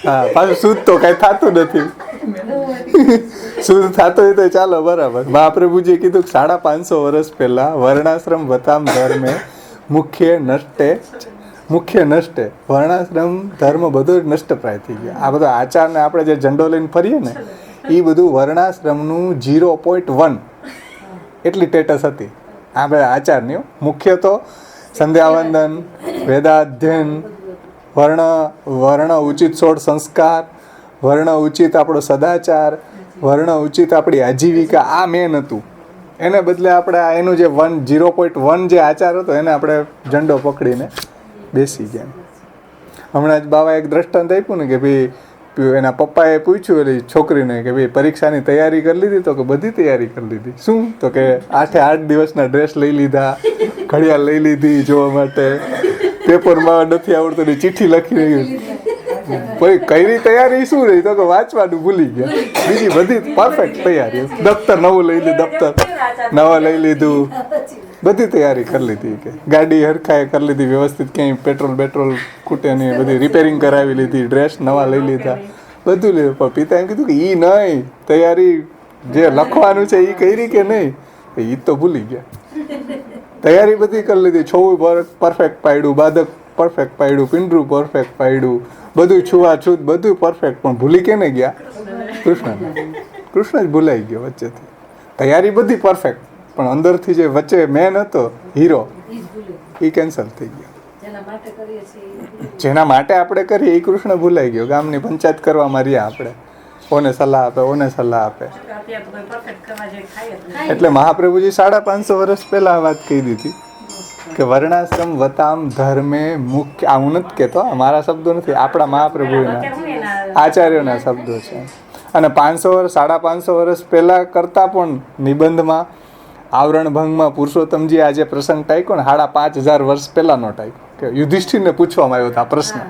હા, પાછું શુદ્ધ તો કઈ થતું નથી. શુદ્ધ થતું હોય તો ચાલો બરાબર. મહાપ્રભુજીએ કીધું કે 550 વર્ષ પહેલા વર્ણાશ્રમ વતામ ધર્મે મુખ્ય નષ્ટે વર્ણાશ્રમ ધર્મ બધો જ નષ્ટપ્રાય થઈ ગયો. આ બધો આચારને આપણે જે ઝંડો લઈને ફરીએ ને, એ બધું વર્ણાશ્રમનું 0.1 એટલી સ્ટેટસ હતી આ બધા આચારની. મુખ્ય તો સંધ્યાવંદન, વેદાધ્યયન, વર્ણ ઉચિત 16 સંસ્કાર, વર્ણ ઉચિત આપણો સદાચાર, વર્ણ ઉચિત આપણી આજીવિકા, આ મેન હતું. એને બદલે આપણે એનું જે 0.1 જે આચાર હતો એને આપણે ઝંડો પકડીને બેસી ગયા. હમણાં જ બાવા એક દ્રષ્ટાંત આપ્યું ને કે ભાઈ એના પપ્પાએ પૂછ્યું એલી છોકરીને કે ભાઈ પરીક્ષાની તૈયારી કરી લીધી? તો કે બધી તૈયારી કરી લીધી. શું? તો કે 8 દિવસના ડ્રેસ લઈ લીધા, ઘડિયાળ લઈ લીધી જોવા માટે, પેપરમાં નથી આવડતું ની ચિઠ્ઠી લખી રહી. કઈ તૈયારી શું રહી? તો કે વાંચવાનું ભૂલી ગયા. બીજી બધી પરફેક્ટ તૈયારી. દફતર નવું લઈ લીધું, દફતર નવા લઈ લીધું, બધી તૈયારી કરી લીધી. કે ગાડી હરખાએ કરી લીધી વ્યવસ્થિત, ક્યાંય પેટ્રોલ ખૂટે નહીં, બધી રિપેરિંગ કરાવી લીધી, ડ્રેસ નવા લઈ લીધા, બધું લીધું. પણ પિતા એમ કીધું કે એ નહીં, તૈયારી જે લખવાનું છે એ કરી કે નહીં, એ તો ભૂલી ગયા. તૈયારી બધી કરી લીધી, છોવું પરફેક્ટ પાડ્યું, બાદક પરફેક્ટ પાડ્યું, પિંડરું પરફેક્ટ પાડ્યું, બધું છૂવાછૂત બધું પરફેક્ટ, પણ ભૂલી કેને ગયા? કૃષ્ણ જ ભૂલાઈ ગયો વચ્ચેથી. તૈયારી બધી પરફેક્ટ, પણ અંદરથી જે વચ્ચે મેન હતો હીરો, એ કેન્સલ થઈ ગયો. જેના માટે આપણે કરીએ એ કૃષ્ણ ભૂલાઈ ગયો. ગામની પંચાયત કરવામાં રહ્યા આપણે, ઓને સલાહ આપે. એટલે મહાપ્રભુજી 550 વર્ષ પહેલા આ વાત કહી દીધી કે વર્ણાશ્રમ વતામ ધર્મે મુખ્ય. આ હું નથી કહેતો, મારા શબ્દો નથી, આપણા મહાપ્રભુના આચાર્યોના શબ્દો છે. અને 550 વર્ષ પહેલા કરતાં પણ નિબંધમાં આવરણ ભંગમાં પુરુષોત્તમજી આજે પ્રસંગ ટાંક્યો ને 5500 વર્ષ પહેલાનો ટાંક્યો. કે યુધિષ્ઠિરને પૂછવામાં આવ્યો હતો આ પ્રશ્ન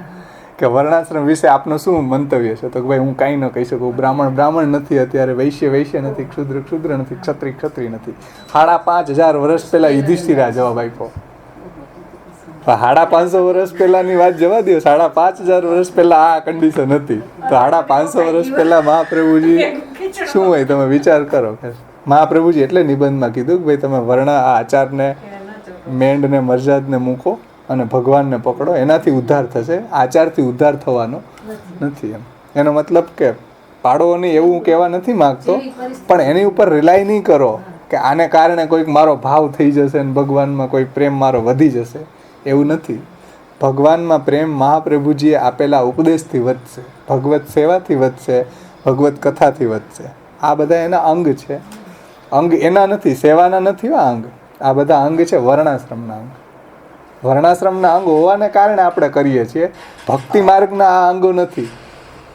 કે વર્ણાશ્રમ વિશે આપનું શું મંતવ્ય છે? તો કે ભાઈ હું કાંઈ ન કહી શકું. બ્રાહ્મણ નથી અત્યારે, વૈશ્ય નથી, ક્ષુદ્ર નથી, ક્ષત્રિય નથી. 5,500 વર્ષ પહેલા યુધિષ્ઠિરા જવાબ આપ્યો. 550 વર્ષ પહેલાની વાત જવા દો. 5,500 વર્ષ પહેલા આ કન્ડિશન હતી, તો 550 વર્ષ પહેલા મહાપ્રભુજી શું હોય તમે વિચાર કરો. મહાપ્રભુજી એટલે નિબંધમાં કીધું કે ભાઈ તમે વર્ણ આ આચારને, મેંડને, મર્યાદને મૂકો અને ભગવાનને પકડો, એનાથી ઉદ્ધાર થશે. આચારથી ઉદ્ધાર થવાનો નથી. એનો મતલબ કે પાડો નહીં એવું હું કહેવા નથી માગતો, પણ એની ઉપર રિલાય નહીં કરો કે આને કારણે કોઈક મારો ભાવ થઈ જશે અને ભગવાનમાં કોઈ પ્રેમ મારો વધી જશે. એવું નથી. ભગવાનમાં પ્રેમ મહાપ્રભુજીએ આપેલા ઉપદેશથી વધશે, ભગવત સેવાથી વધશે, ભગવત કથાથી વધશે. આ બધા એના અંગ છે. અંગ એના નથી, સેવાના નથી અંગ. આ બધા અંગ છે વર્ણાશ્રમના અંગ. વર્ણાશ્રમના અંગ હોવાને કારણે આપણે કરીએ છીએ. ભક્તિ માર્ગના આ અંગો નથી.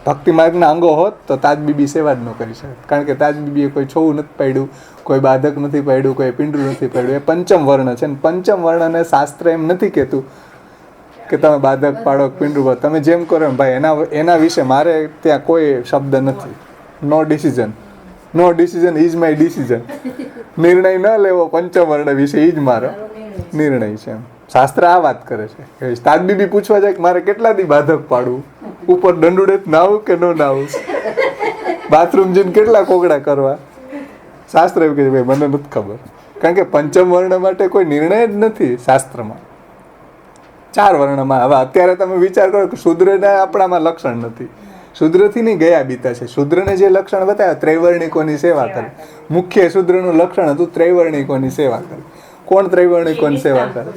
ભક્તિ માર્ગના અંગો હોત તો તાજબીબી સેવા જ ન કરી શકે. કારણ કે તાજબીબીએ કોઈ છોવું નથી પાડ્યું, કોઈ બાધક નથી પાડ્યું, કોઈ પિંડું નથી પાડ્યું. એ પંચમ વર્ણ છે. ને પંચમ વર્ણને શાસ્ત્ર એમ નથી કહેતું કે તમે બાધક પાડો, પિંડું પાડો, તમે જેમ કરો એમ. ભાઈ એના વિશે મારે ત્યાં કોઈ શબ્દ નથી. No decision. No decision is my decision. નિર્ણય ન લેવો પંચમ વર્ણ વિશે, એ જ મારો નિર્ણય છે. શાસ્ત્ર આ વાત કરે છે. તાજબીબી પૂછવા જાય કે મારે કેટલા દી બાધક પાડવું, ઉપર દંડુડે નાવું કે ન નાવું, બાથરૂમ જઈને કેટલા કોગળા કરવા. શાસ્ત્ર એવું કહે છે ભાઈ મને નથી ખબર. કારણ કે પંચમ વર્ણ માટે કોઈ નિર્ણય જ નથી શાસ્ત્રમાં. 4 વર્ણમાં. હવે અત્યારે તમે વિચાર કરો કે શૂદ્રના આપણામાં લક્ષણ નથી. શૂદ્રથી નહીં ગયા બીતા છે. શૂદ્રને જે લક્ષણ બતાવ્યા, ત્રૈવર્ણિકોની સેવા કરે. મુખ્ય શૂદ્રનું લક્ષણ હતું ત્રૈવર્ણિકોની સેવા કરે. કોણ ત્રૈવર્ણિકોની સેવા કરે?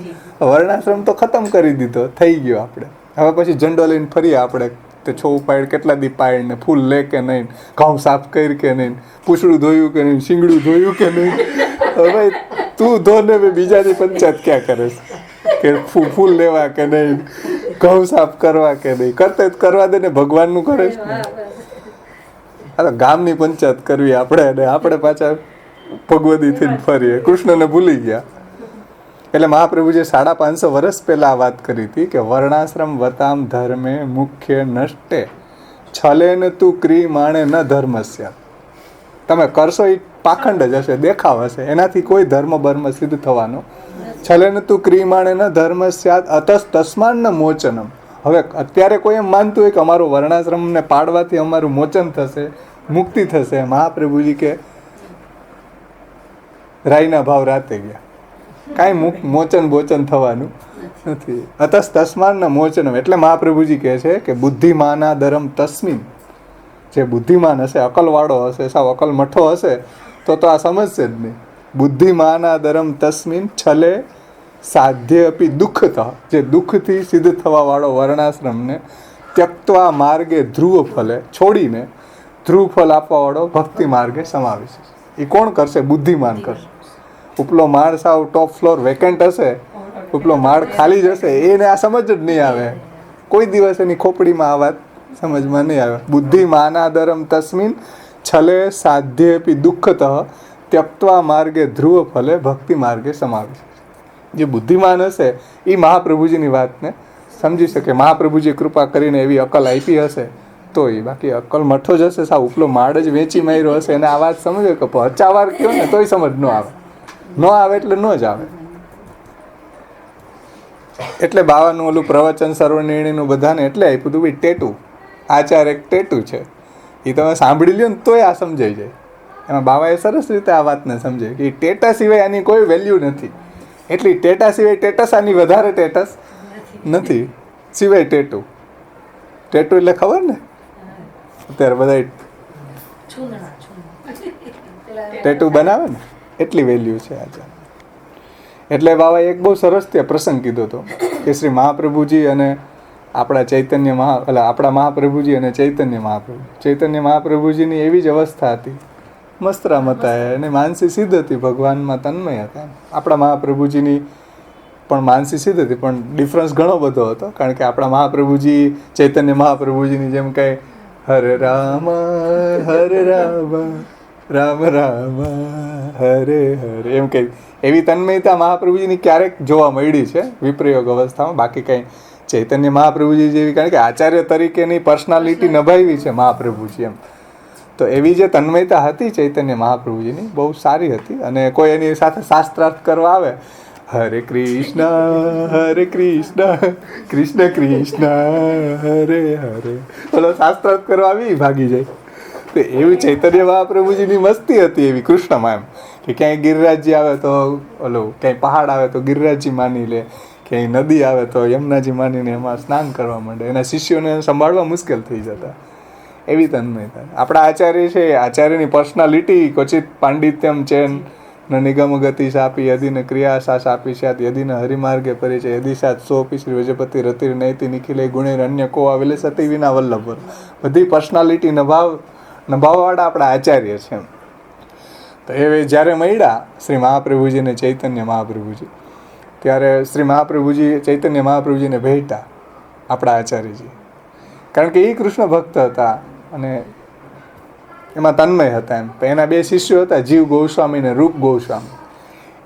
વર્ણાશ્રમ તો ખતમ કરી દીધો, થઈ ગયો. આપણે હવે પછી ઝંડો લઈને ફરીએ. આપણે તે છો પાડ કેટલા દી પાડ ને, ફૂલ લે કે નહીં, ઘઉં સાફ કરી કે નહીં, પૂછડું ધોયું કે નહીં, શીંગડું ધોયું કે નહીં. હવે તું ધોને બીજાની પંચાયત ક્યાં કરે છે કે ફૂલ લેવા કે નહીં, ઘઉં સાફ કરવા કે નહીં. કરતે કરવા દે ને, ભગવાનનું કરે છે ને. આ તો ગામની પંચાયત કરવી આપણે, આપણે પાછા ભગવદી થઈને ફરીએ. કૃષ્ણને ભૂલી ગયા. એટલે મહાપ્રભુજી 550 વર્ષ પહેલા વાત કરી હતી કે વર્ણાશ્રમ વતામ ધર્મે મુખ્ય નષ્ટે છલેન તું ક્રી માણે ન ધર્મસ્ય. તમે કરશો એ પાખંડ જ હશે, દેખાવ હશે, એનાથી કોઈ ધર્મ બર્મ સિદ્ધ થવાનો. છલેન તું ક્રી માણે ન ધર્મસ્યાત અતસ તસ્માન ન મોચનમ. હવે અત્યારે કોઈ એમ માનતું હોય કે અમારું વર્ણાશ્રમને પાડવાથી અમારું મોચન થશે, મુક્તિ થશે. મહાપ્રભુજી કે રાઈના ભાવ રાતે ગયા. કાંઈ મોચન બોચન થવાનું નથી. અતસ તસ્માન મોચનમ. એટલે મહાપ્રભુજી કહે છે કે બુદ્ધિમાના ધરમ તસ્મિન. જે બુદ્ધિમાન હશે, અકલવાળો હશે, સાવ અકલ મઠો હશે, તો આ સમજશે જ નહીં. બુદ્ધિમાના ધરમ તસ્મિન છલે સાધ્ય અપી દુઃખત. જે દુઃખથી સિદ્ધ થવાવાળો વર્ણાશ્રમને ત્યક્ત્વા માર્ગે ધ્રુવ ફલે, છોડીને ધ્રુવ ફલ આપવાવાળો ભક્તિ માર્ગે સમાવેશ. એ કોણ કરશે? બુદ્ધિમાન કરશે. ઉપલો માળ સાવ ટોપ ફ્લોર વેકેન્ટ હશે, ઉપલો માળ ખાલી જ હશે, એને આ સમજ જ નહીં આવે. કોઈ દિવસ એની ખોપડીમાં આ વાત સમજમાં નહીં આવે. બુદ્ધિમાનાદરમ તસ્મિન છલે સાધ્યેપી દુઃખતઃ ત્યક્ત્વા માર્ગે ધ્રુવ ફલે ભક્તિ માર્ગે સમાવેશ. જે બુદ્ધિમાન હશે એ મહાપ્રભુજીની વાતને સમજી શકે. મહાપ્રભુજી કૃપા કરીને એવી અકલ આપી હશે તો એ. બાકી અકલ મઠો જ હશે, સાવ ઉપલો માળ જ વેચી માર્યો હશે, એને આ વાત સમજો કે પચાવાર કયો ને તોય સમજ ન આવે. ન આવે એટલે ન જ આવે. એટલે બાવાનું ઓલું પ્રવચન સર્વનિર્ણયનું બધાને એટલે આપ્યું હતું ભાઈ ટેટુ. આચાર એક ટેટુ છે, એ તમે સાંભળી લ્યો ને તોય આ સમજાઈ જાય. એમાં બાવાએ સરસ રીતે આ વાતને સમજાય કે ટેટા સિવાય આની કોઈ વેલ્યુ નથી. એટલી ટેટા સિવાય ટેટસ આની વધારે ટેટસ નથી સિવાય ટેટુ. ટેટુ એટલે ખબર ને અત્યારે બધા ટેટુ બનાવે ને, એટલી વેલ્યુ છે આજે. એટલે બાબાએ એક બહુ સરસ ત્યાં પ્રસંગ કીધો હતો કે શ્રી મહાપ્રભુજી અને આપણા ચૈતન્ય આપણા મહાપ્રભુજી અને ચૈતન્ય મહાપ્રભુજીની એવી જ અવસ્થા હતી. મસ્તરામ હતા અને માનસી સિદ્ધ હતી, ભગવાનમાં તન્મય હતા. આપણા મહાપ્રભુજીની પણ માનસી સિદ્ધ હતી, પણ ડિફરન્સ ઘણો બધો હતો. કારણ કે આપણા મહાપ્રભુજી ચૈતન્ય મહાપ્રભુજીની જેમ કંઈ હરે રામ રામ રામ હરે હરે એમ કંઈ એવી તન્મયતા મહાપ્રભુજીની ક્યારેક જોવા મળી છે વિપ્રયોગ અવસ્થામાં. બાકી કંઈ ચૈતન્ય મહાપ્રભુજી જેવી, કારણ કે આચાર્ય તરીકેની પર્સનાલિટી નભાવી છે મહાપ્રભુજી એમ. તો એવી જે તન્મયતા હતી ચૈતન્ય મહાપ્રભુજીની બહુ સારી હતી. અને કોઈ એની સાથે શાસ્ત્રાર્થ કરવા આવે, હરે કૃષ્ણ કૃષ્ણ કૃષ્ણ હરે હરે, બોલો શાસ્ત્રાર્થ કરવા આવી ભાગી જાય. તો એવી ચૈતન્ય મહાપ્રભુજીની મસ્તી હતી એવી કૃષ્ણમાં એમ, કે ક્યાંય ગિરિરાજજી આવે તો ઓલો, ક્યાંય પહાડ આવે તો ગિરિરાજજી માની લે, ક્યાંય નદી આવે તો યમુનાજી માનીને એમાં સ્નાન કરવા માંડે. એના શિષ્યોને સંભાળવા મુશ્કેલ થઈ જતા, એવી તન્મયતા. આપણા આચાર્ય છે, આચાર્યની પર્સનાલિટી ક્વચિત પાંડિત્યમ ચેન ન નિગમ ગતિ સાપી યદિને ક્રિયા સા સાપી સ્યાત યદિને હરિમાર્ગે પરિચય યદિ સાત સોપી શ્રી વજપતિ રતિર નૈતિ નિખિલે ગુણેર અન્ય કો આવેલે સતી વિના વલ્લભ. બધી પર્સનાલિટી નભાવવાવાળા આપણા આચાર્ય છે. તો એ જ્યારે મળ્યા શ્રી મહાપ્રભુજીને ચૈતન્ય મહાપ્રભુજી, ત્યારે શ્રી મહાપ્રભુજી ચૈતન્ય મહાપ્રભુજીને ભેટ્યા આપણા આચાર્યજી, કારણ કે એ કૃષ્ણ ભક્ત હતા અને એમાં તન્મય હતા એમ. એના બે શિષ્યો હતા, જીવ ગોસ્વામી ને રૂપ ગોસ્વામી.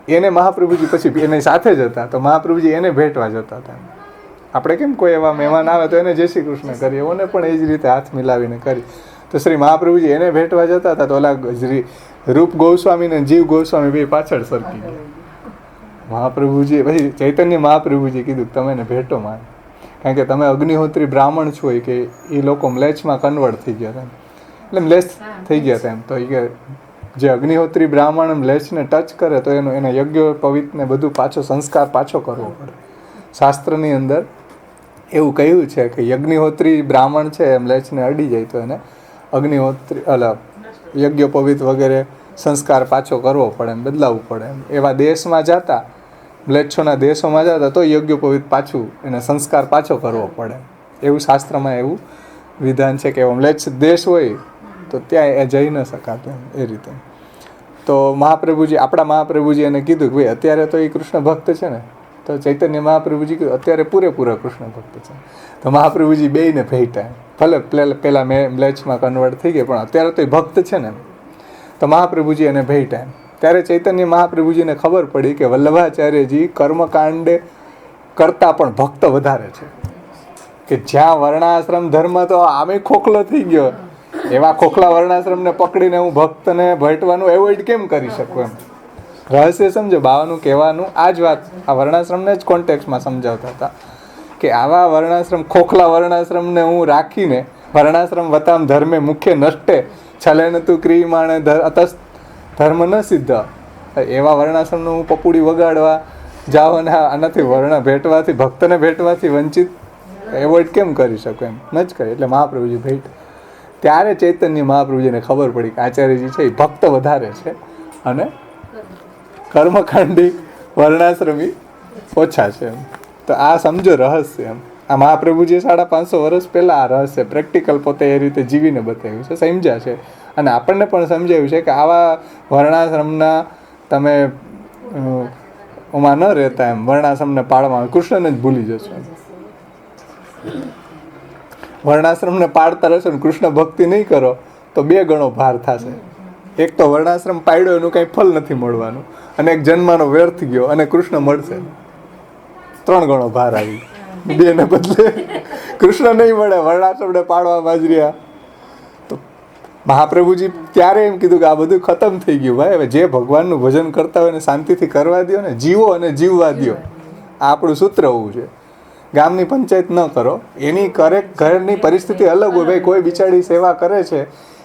એને મહાપ્રભુજી પછી એની સાથે જ હતા, તો મહાપ્રભુજી એને ભેટવા જતા હતા. આપણે કેમ કોઈ એવા મહેમાન આવે તો એને જય શ્રી કૃષ્ણ કરીએ, ઓને પણ એ જ રીતે હાથ મિલાવીને કરી. તો શ્રી મહાપ્રભુજી એને ભેટવા જતા હતા, તો ઓલા રૂપ ગોસ્વામી ને જીવ ગોસ્વામી બે પાછળ સરકી ગયા. મહાપ્રભુજી પછી ચૈતન્ય મહાપ્રભુજી કીધું તમે એને ભેટો માન, કારણ કે તમે અગ્નિહોત્રી બ્રાહ્મણ છો કે એ લોકો મ્લેચ્છમાં કન્વર્ટ થઈ ગયા હતા, એટલે મ્લેચ્છ થઈ ગયા હતા એમ. તો એ કે જે અગ્નિહોત્રી બ્રાહ્મણ મ્લેચ્છને ટચ કરે તો એના યજ્ઞ પવિત્રને બધું પાછો સંસ્કાર પાછો કરવો પડે. શાસ્ત્રની અંદર એવું કહ્યું છે કે યજ્ઞહોત્રી બ્રાહ્મણ છે મ્લેચ્છને અડી જાય તો એને અગ્નિહોત્રી યજ્ઞ પવિત્ર વગેરે સંસ્કાર પાછો કરવો પડે એમ, બદલાવવું પડે એમ. એવા દેશમાં જતા, મ્લેચ્છોના દેશોમાં જતા તો યજ્ઞ પવિત્ર પાછું એને સંસ્કાર પાછો કરવો પડે, એવું શાસ્ત્રમાં એવું વિધાન છે કે એવો મ્લેચ્છ દેશ હોય તો ત્યાં એ જઈ ન શકાતું એમ, એ રીતે. તો મહાપ્રભુજી, આપણા મહાપ્રભુજી એને કીધું કે ભાઈ અત્યારે તો એ કૃષ્ણ ભક્ત છે ને, તો ચૈતન્ય મહાપ્રભુજી કીધું અત્યારે પૂરેપૂરા કૃષ્ણ ભક્ત છે. તો મહાપ્રભુજી બેયને ભેટ્યા, ભલે પહેલાં મ્લેચ્છમાં કન્વર્ટ થઈ ગયા પણ અત્યારે તો એ ભક્ત છે ને. તો મહાપ્રભુજી એને ભેટ્યા. ત્યારે ચૈતન્ય મહાપ્રભુજીને ખબર પડી કે વલ્લભાચાર્યજી કર્મકાંડે કરતાં પણ ભક્ત વધારે છે, કે જ્યાં વર્ણાશ્રમ ધર્મ તો આમે ખોખલો થઈ ગયો, એવા ખોખલા વર્ણાશ્રમને પકડીને હું ભક્તને ભેટવાનું એવોઇડ કેમ કરી શકું એમ. રહસ્ય સમજો, બાવાનું કહેવાનું આ જ વાત આ વર્ણાશ્રમને જ કોન્ટેક્સમાં સમજાવતા હતા કે આવા વર્ણાશ્રમ, ખોખલા વર્ણાશ્રમને હું રાખીને વર્ણાશ્રમ વતામ ધર્મે મુખ્ય નષ્ટે છલેન તું ક્રિયમાણે અતસ ધર્મ ન સિદ્ધ. એવા વર્ણાશ્રમનું હું પપુડી વગાડવા જાઓ અને આનાથી વર્ણ ભેટવાથી, ભક્તને ભેટવાથી વંચિત એવોઇડ કેમ કરી શકું એમ, ન જ કરે. એટલે મહાપ્રભુજી ભેટ. ત્યારે ચૈતન્ય મહાપ્રભુજીને ખબર પડી કે આચાર્યજી છે એ ભક્ત વધારે છે અને કર્મકાંડી વર્ણાશ્રમી ઓછા છે એમ. તો આ સમજો રહસ્ય એમ. આ મહાપ્રભુજીએ 550 વર્ષ પહેલાં આ રહસ્ય પ્રેક્ટિકલ પોતે એ રીતે જીવીને બતાવ્યું છે, સમજ્યા છે. અને આપણને પણ સમજાવ્યું છે કે આવા વર્ણાશ્રમના તમે ઓમાં ન રહેતા એમ, વર્ણાશ્રમને પાળવામાં કૃષ્ણને જ ભૂલી જશો એમ. વર્ણાશ્રમને પાળતા રહેશો ને કૃષ્ણ ભક્તિ નહીં કરો તો 2 ગણો ભાર થશે. એક તો વર્ણાશ્રમ પાડ્યો એનું કંઈ ફલ નથી મળવાનું, અને એક જન્મનો વ્યર્થ ગયો અને કૃષ્ણ મળશે, 3 ગણો ભાર આવી. 2 ને બદલે કૃષ્ણ નહીં મળે, વર્ણાશ્રમને પાડવા બાજર્યા. તો મહાપ્રભુજી ત્યારે એમ કીધું કે આ બધું ખતમ થઈ ગયું ભાઈ, હવે જે ભગવાનનું ભજન કરતા હોય ને શાંતિથી કરવા દો ને, જીવો અને જીવવા દો. આ આપણું સૂત્ર હોવું છે. ગામની પંચાયત ન કરો, એની ઘરની પરિસ્થિતિ અલગ હોય ભાઈ. કોઈ બિચારી સેવા કરે છે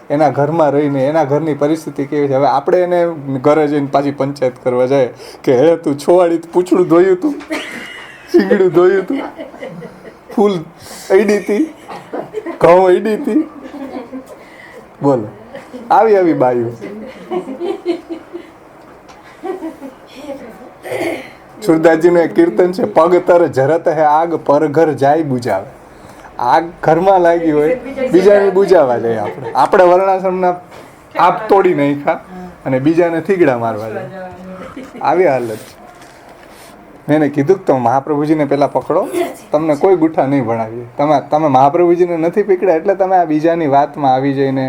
એના ઘરમાં રહીને, એના ઘરની પરિસ્થિતિ કેવી છે. હવે આપણે એને ઘરે જઈને પાછી પંચાયત કરવા જાય કે હે તું છોવાડી પૂછડું ધોયું તું, શીંગડું ધોયું તું, ફૂલ અડી હતી, ઘઉં અડી હતી, બોલો આવી બાયું. સુરદાસજીનું એક કીર્તન છે, પગ તર જરત હે આગ પર ઘર જાય બુજાવે. આગ ઘરમાં લાગી હોય બીજાને બુજાવા જાય. આપણે વર્ણાશ્રમના આપ તોડી નાખ્યા અને બીજાને થીગડા મારવા જાય, આવી હાલત છે. મેં એને કીધું કે તમે મહાપ્રભુજીને પહેલાં પકડો, તમને કોઈ ગુઠા નહીં ભણાવીએ. તમે મહાપ્રભુજીને નથી પકડ્યા એટલે તમે આ બીજાની વાતમાં આવી જઈને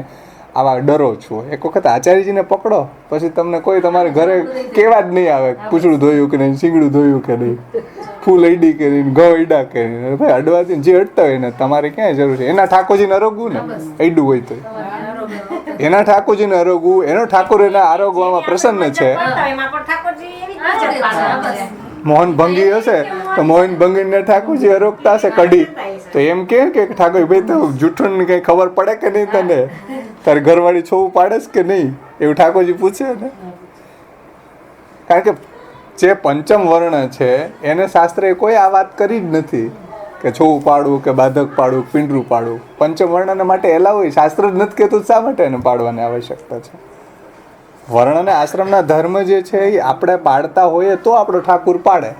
આવા ડરો છો. એક વખત આચાર્યજીને પકડો પછી તમને કોઈ તમારે ઘરે કેવા જ નહીં આવે પૂછડું ધોયું કે નહીં, શીંગડું ધોયું કે નહીં, ફૂલ અડી કે નહીં, ઘઉં અડા કે નહીં. ભાઈ અડવાથી જે અડતા હોય ને તમારે ક્યાંય જરૂર છે? એના ઠાકોરજીને અરોગવું ને અડ્યું હોય તો એના ઠાકોરજીને અરોગવું, એનો ઠાકોર એના આરોગવામાં પ્રસન્ન છે. મોહન ભંગી હશે તો મોહન ભંગીને ઠાકોરજી અરોગતા હશે કઢી તો એમ કે ઠાકોર ભાઈ તો જૂઠું ને કઈ ખબર પડે કે નહીં તને, તારી ઘરવાળી છોવું પાડે કે નહીં, એવું ઠાકોરજી પૂછે ને. કારણ કે જે પંચમ વર્ણ છે એને શાસ્ત્રે કોઈ આ વાત કરી જ નથી કે છોવું પાડવું કે બાધક પાડવું, પિંડરું પાડવું. પંચમ વર્ણને માટે એલા હોય, શાસ્ત્ર જ નથી કહેતું શા માટે એને પાડવાની આવશ્યકતા છે? વર્ણ અને આશ્રમના ધર્મ જે છે એ આપણે પાડતા હોઈએ તો આપણો ઠાકુર પાડે,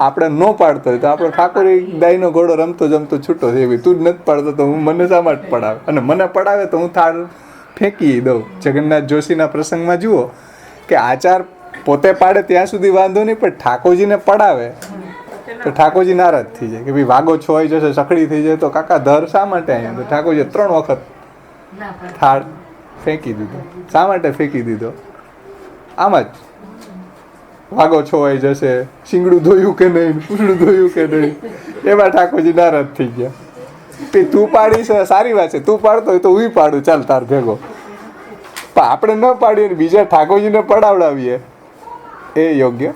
આપણે ન પાડતો હોય તો આપણો ઠાકોર ગાયનો ઘોડો રમતો જમતો છૂટો છે એવી. તું જ નથી પાડતો તો હું મને શા માટે પડાવે, અને મને પડાવે તો હું થાળ ફેંકી દઉં. જગન્નાથ જોશીના પ્રસંગમાં જુઓ કે આચાર પોતે પાડે ત્યાં સુધી વાંધો નહીં, પણ ઠાકોરજીને પડાવે તો ઠાકોરજી નારાજ થઈ જાય કે ભાઈ વાગો છોઈ જશે, સખડી થઈ જાય તો કાકા ધર શા માટે અહીંયા? તો ઠાકોરજી 3 વખત થાળ ફેંકી દીધો. શા માટે ફેંકી દીધો? આમ જ વાગો છોવાઈ જશે, શીંગડું ધોયું કે નહીં, પૂછડું ધોયું કે નહીં, એમાં ઠાકોરજી નારાજ થઈ ગયા. તું પાડીશ સારી વાત છે, તું પાડતો હોય તો હું પાડું, ચાલ તાર ભેગો. પણ આપણે ન પાડીએ ને બીજા ઠાકોરજીને પડાવડાવીએ એ યોગ્ય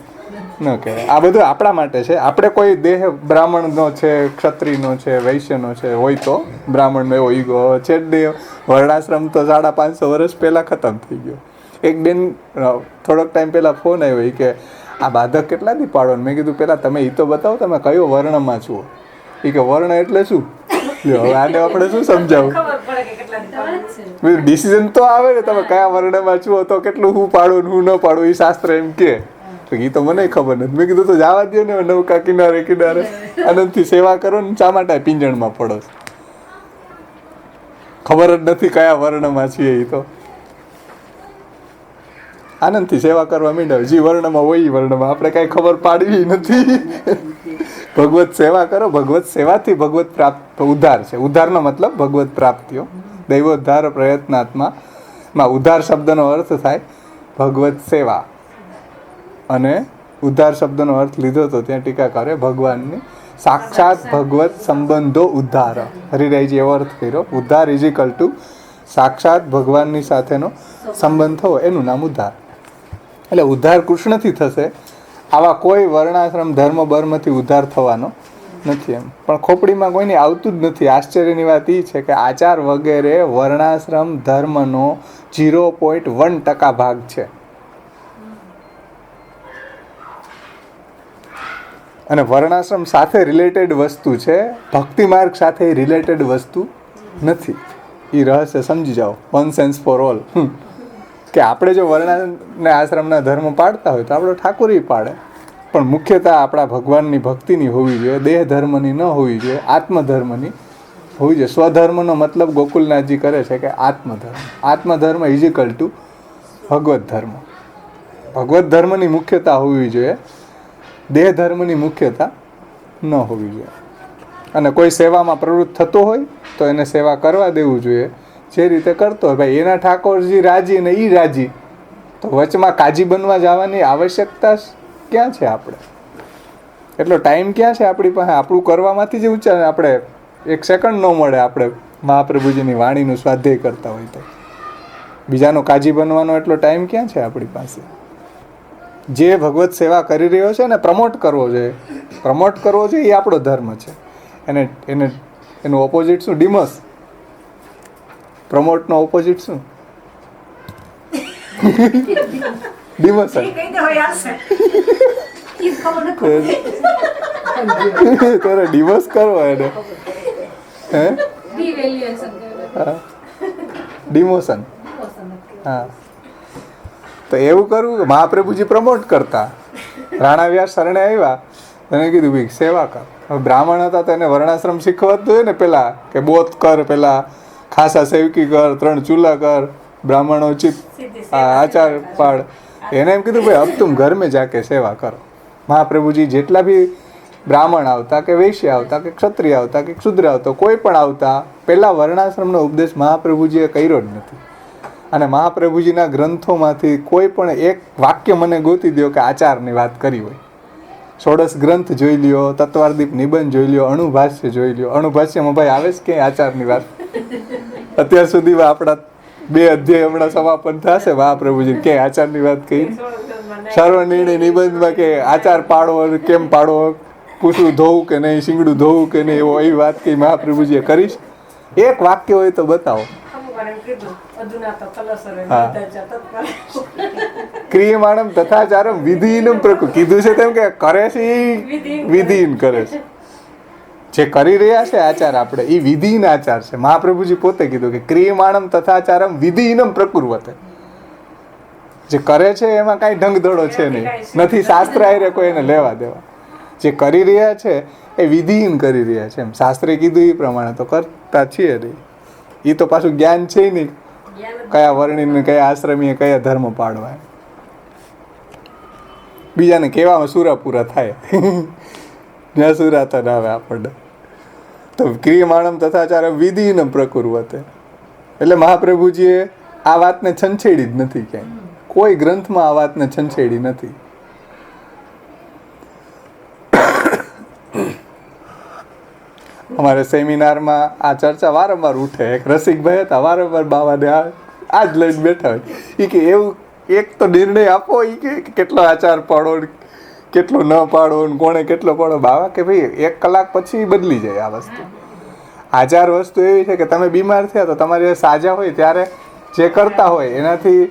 ન કહેવાય. આ બધું આપણા માટે છે. આપણે કોઈ દેહ બ્રાહ્મણનો છે, ક્ષત્રિયનો છે, વૈશ્યનો છે હોય તો બ્રાહ્મણનો એવો ઈગો છે જ નહીં. વર્ણાશ્રમ તો 550 વર્ષ પહેલાં ખતમ થઈ ગયો. એક બેન થોડોક ટાઈમ પહેલાં ફોન આવ્યો કે આ બાધક કેટલાથી પાડો? મેં કીધું પહેલાં તમે એ તો બતાવો તમે કયો વર્ણમાં છો. એ કે વર્ણ એટલે શું? હવે આને આપણે શું સમજાવું? ડિસિઝન તો આવે ને તમે કયા વર્ણમાં છો તો કેટલું હું પાડું હું ન પાડું એ શાસ્ત્ર એમ કે. તો એ તો મને ખબર નથી. મેં કીધું તો જવા દો ને, નૌકા કિનારે કિનારે આનંદથી સેવા કરો ને, શા માટે પિંજણમાં પડો? ખબર જ નથી કયા વર્ણમાં છીએ. એ તો આનંદથી સેવા કરવા માંડ્યા. જે વર્ણમાં હોય એ વર્ણમાં આપણે કાંઈ ખબર પાડવી નથી. ભગવત સેવા કરો. ભગવત સેવાથી ભગવત પ્રાપ્ત ઉદ્ધાર છે. ઉદ્ધારનો મતલબ ભગવત પ્રાપ્તિઓ. દૈવોદ્ધાર પ્રયત્નાત્મા માં ઉદ્ધાર શબ્દનો અર્થ થાય ભગવત સેવા. અને ઉદ્ધાર શબ્દનો અર્થ લીધો તો ત્યાં ટીકાકારે ભગવાનની સાક્ષાત ભગવત સંબંધો ઉદ્ધાર. હરિરાયજી એવો અર્થ કર્યો. ઉદ્ધાર ઇઝ ઇક્વલ ટુ સાક્ષાત ભગવાનની સાથેનો સંબંધ થવો, એનું નામ ઉદ્ધાર. એટલે ઉદ્ધાર કૃષ્ણથી થશે. આવા કોઈ વર્ણાશ્રમ ધર્મ બર્મથી ઉદ્ધાર થવાનો નથી એમ. પણ ખોપડીમાં કોઈને આવતું જ નથી. આશ્ચર્યની વાત એ છે કે આચાર વગેરે વર્ણાશ્રમ ધર્મનો 0.1% ભાગ છે. અને વર્ણાશ્રમ સાથે રિલેટેડ વસ્તુ છે, ભક્તિ માર્ગ સાથે રિલેટેડ વસ્તુ નથી. એ રહસ્ય સમજી જાઓ વન્સ એન્ડ ફોર ઓલ. કે આપણે જો વર્ણાને આશ્રમના ધર્મ પાડતા હોય તો આપણો ઠાકોર પાડે, પણ મુખ્યતા આપણા ભગવાનની ભક્તિની હોવી જોઈએ, દેહ ધર્મની ન હોવી જોઈએ, આત્મધર્મની હોવી જોઈએ. સ્વધર્મનો મતલબ ગોકુલનાથજી કરે છે કે આત્મધર્મ. આત્મધર્મ ઇઝ ઇક્વલ ટુ ભગવત ધર્મ. ભગવત ધર્મની મુખ્યતા હોવી જોઈએ, દેહ ધર્મની મુખ્યતા ન હોવી જોઈએ. અને કોઈ સેવામાં પ્રવૃત્ત થતો હોય તો એને સેવા કરવા દેવું જોઈએ જે રીતે કરતો હોય. ભાઈ એના ઠાકોરજી રાજી ને એ રાજી, તો વચમાં કાજી બનવા જવાની આવશ્યકતા ક્યાં છે? આપણે એટલો ટાઈમ ક્યાં છે આપણી પાસે? આપણું કરવામાંથી જ ઊંચા આપણે 1 સેકન્ડ ન મળે. આપણે મહાપ્રભુજીની વાણીનું સ્વાધ્યાય કરતા હોય તો બીજાનો કાજી બનવાનો એટલો ટાઈમ ક્યાં છે આપણી પાસે? જે ભગવત સેવા કરી રહ્યો છે ને પ્રમોટ કરવો જોઈએ. પ્રમોટ કરવો જોઈએ એ આપણો ધર્મ છે. એનું ઓપોઝિટ શું? ડિમોસ. પ્રમોટનો ઓપોઝિટ શું? ડિમોશન. તારે ડિમોસ કરવો એને, હે? ડિમોશન. હા, તો એવું કરવું. મહાપ્રભુજી પ્રમોટ કરતા. રાણા વ્યાસ શરણે આવ્યા, એને કીધું ભાઈ સેવા કર. હવે બ્રાહ્મણ હતા તો એને વર્ણાશ્રમ શીખવાતું હોય ને પેલા, કે બોત કર, પેલા ખાસા સેવકી કર, 3 ચૂલા કર, બ્રાહ્મણો ચિત્ત આચાર પાડ. એને એમ કીધું ભાઈ અબ તુમ ઘર મેં જાકે સેવા કરો. મહાપ્રભુજી જેટલા બી બ્રાહ્મણ આવતા કે વૈશ્ય આવતા કે ક્ષત્રિય આવતા કે ક્ષુદ્ર આવતા, કોઈ પણ આવતા, પહેલા વર્ણાશ્રમનો ઉપદેશ મહાપ્રભુજીએ કર્યો જ નથી. અને મહાપ્રભુજીના ગ્રંથોમાંથી કોઈ પણ એક વાક્ય મને ગોતી દો કે આચારની વાત કરી હોય. ષોડશ ગ્રંથ જોઈ લ્યો, તત્વાર્દીપ નિબંધ જોઈ લ્યો, અણુભાષ્ય જોઈ લ્યો. અણુભાષ્યમાં ભાઈ આવે છે કે આચારની વાત? અત્યાર સુધીમાં આપણા 2 અધ્યાય હમણાં સમાપન થશે મહાપ્રભુજી કે આચારની વાત કહી. સર્વનિર્ણય નિબંધમાં કે આચાર પાડવો, કેમ પાડવો, પૂછડું ધોવું કે નહીં, શીંગડું ધોવું કે નહીં, એવી વાત કઈ મહાપ્રભુજીએ કરીશ? એક વાક્ય હોય તો બતાવો. ક્રિયમાણમ તથાચારમ વિધિનમ પ્રકૃતિ કીધું છે તેમ કે કરે છે એ વિધિન કરે છે. જે કરી રહ્યા છે આચાર આપણે એ વિધિન આચાર છે. મહાપ્રભુજી પોતે કીધું કે ક્રિયમાણમ તથાચારમ વિધિનમ પ્રકુર્વતે. જે કરે છે એમાં કાંઈ ઢંગધડો છે નહીં, નથી શાસ્ત્ર આયરે કોઈ એને લેવા દેવા. જે કરી રહ્યા છે એ વિધિહીન કરી રહ્યા છે. એમ શાસ્ત્રે કીધું એ પ્રમાણે તો કરતા છીએ નહીં. એ તો પાછું જ્ઞાન છે નહીં, કયા વર્ણિને કયા આશ્રમીએ કયા ધર્મ પાડવા. બીજાને કહેવામાં સુરા પૂરા થાય જ્યાં સુરાતા ના આવે આપણને. તો ક્રિયમાણમ તથાચાર વિધિહીન પ્રકુર્વતે. એટલે મહાપ્રભુજીએ આ વાતને છંછેડી જ નથી ક્યાંય, કોઈ ગ્રંથમાં આ વાતને છંછેડી નથી. અમારે સેમિનારમાં આ ચર્ચા વારંવાર ઉઠે. એક રસિકભાઈ હતા, વારંવાર બાવાને આ જ લઈને બેઠા હોય. એ કે એવું એક તો નિર્ણય આપો, એ કે કેટલો આચાર પાડો, કેટલો ન પાડો, કોણે કેટલો પાડો. બાવા કે ભાઈ 1 કલાક પછી બદલી જાય આ વસ્તુ. આચાર વસ્તુ એવી છે કે તમે બીમાર થયા તો તમારે સાજા હોય ત્યારે જે કરતા હોય એનાથી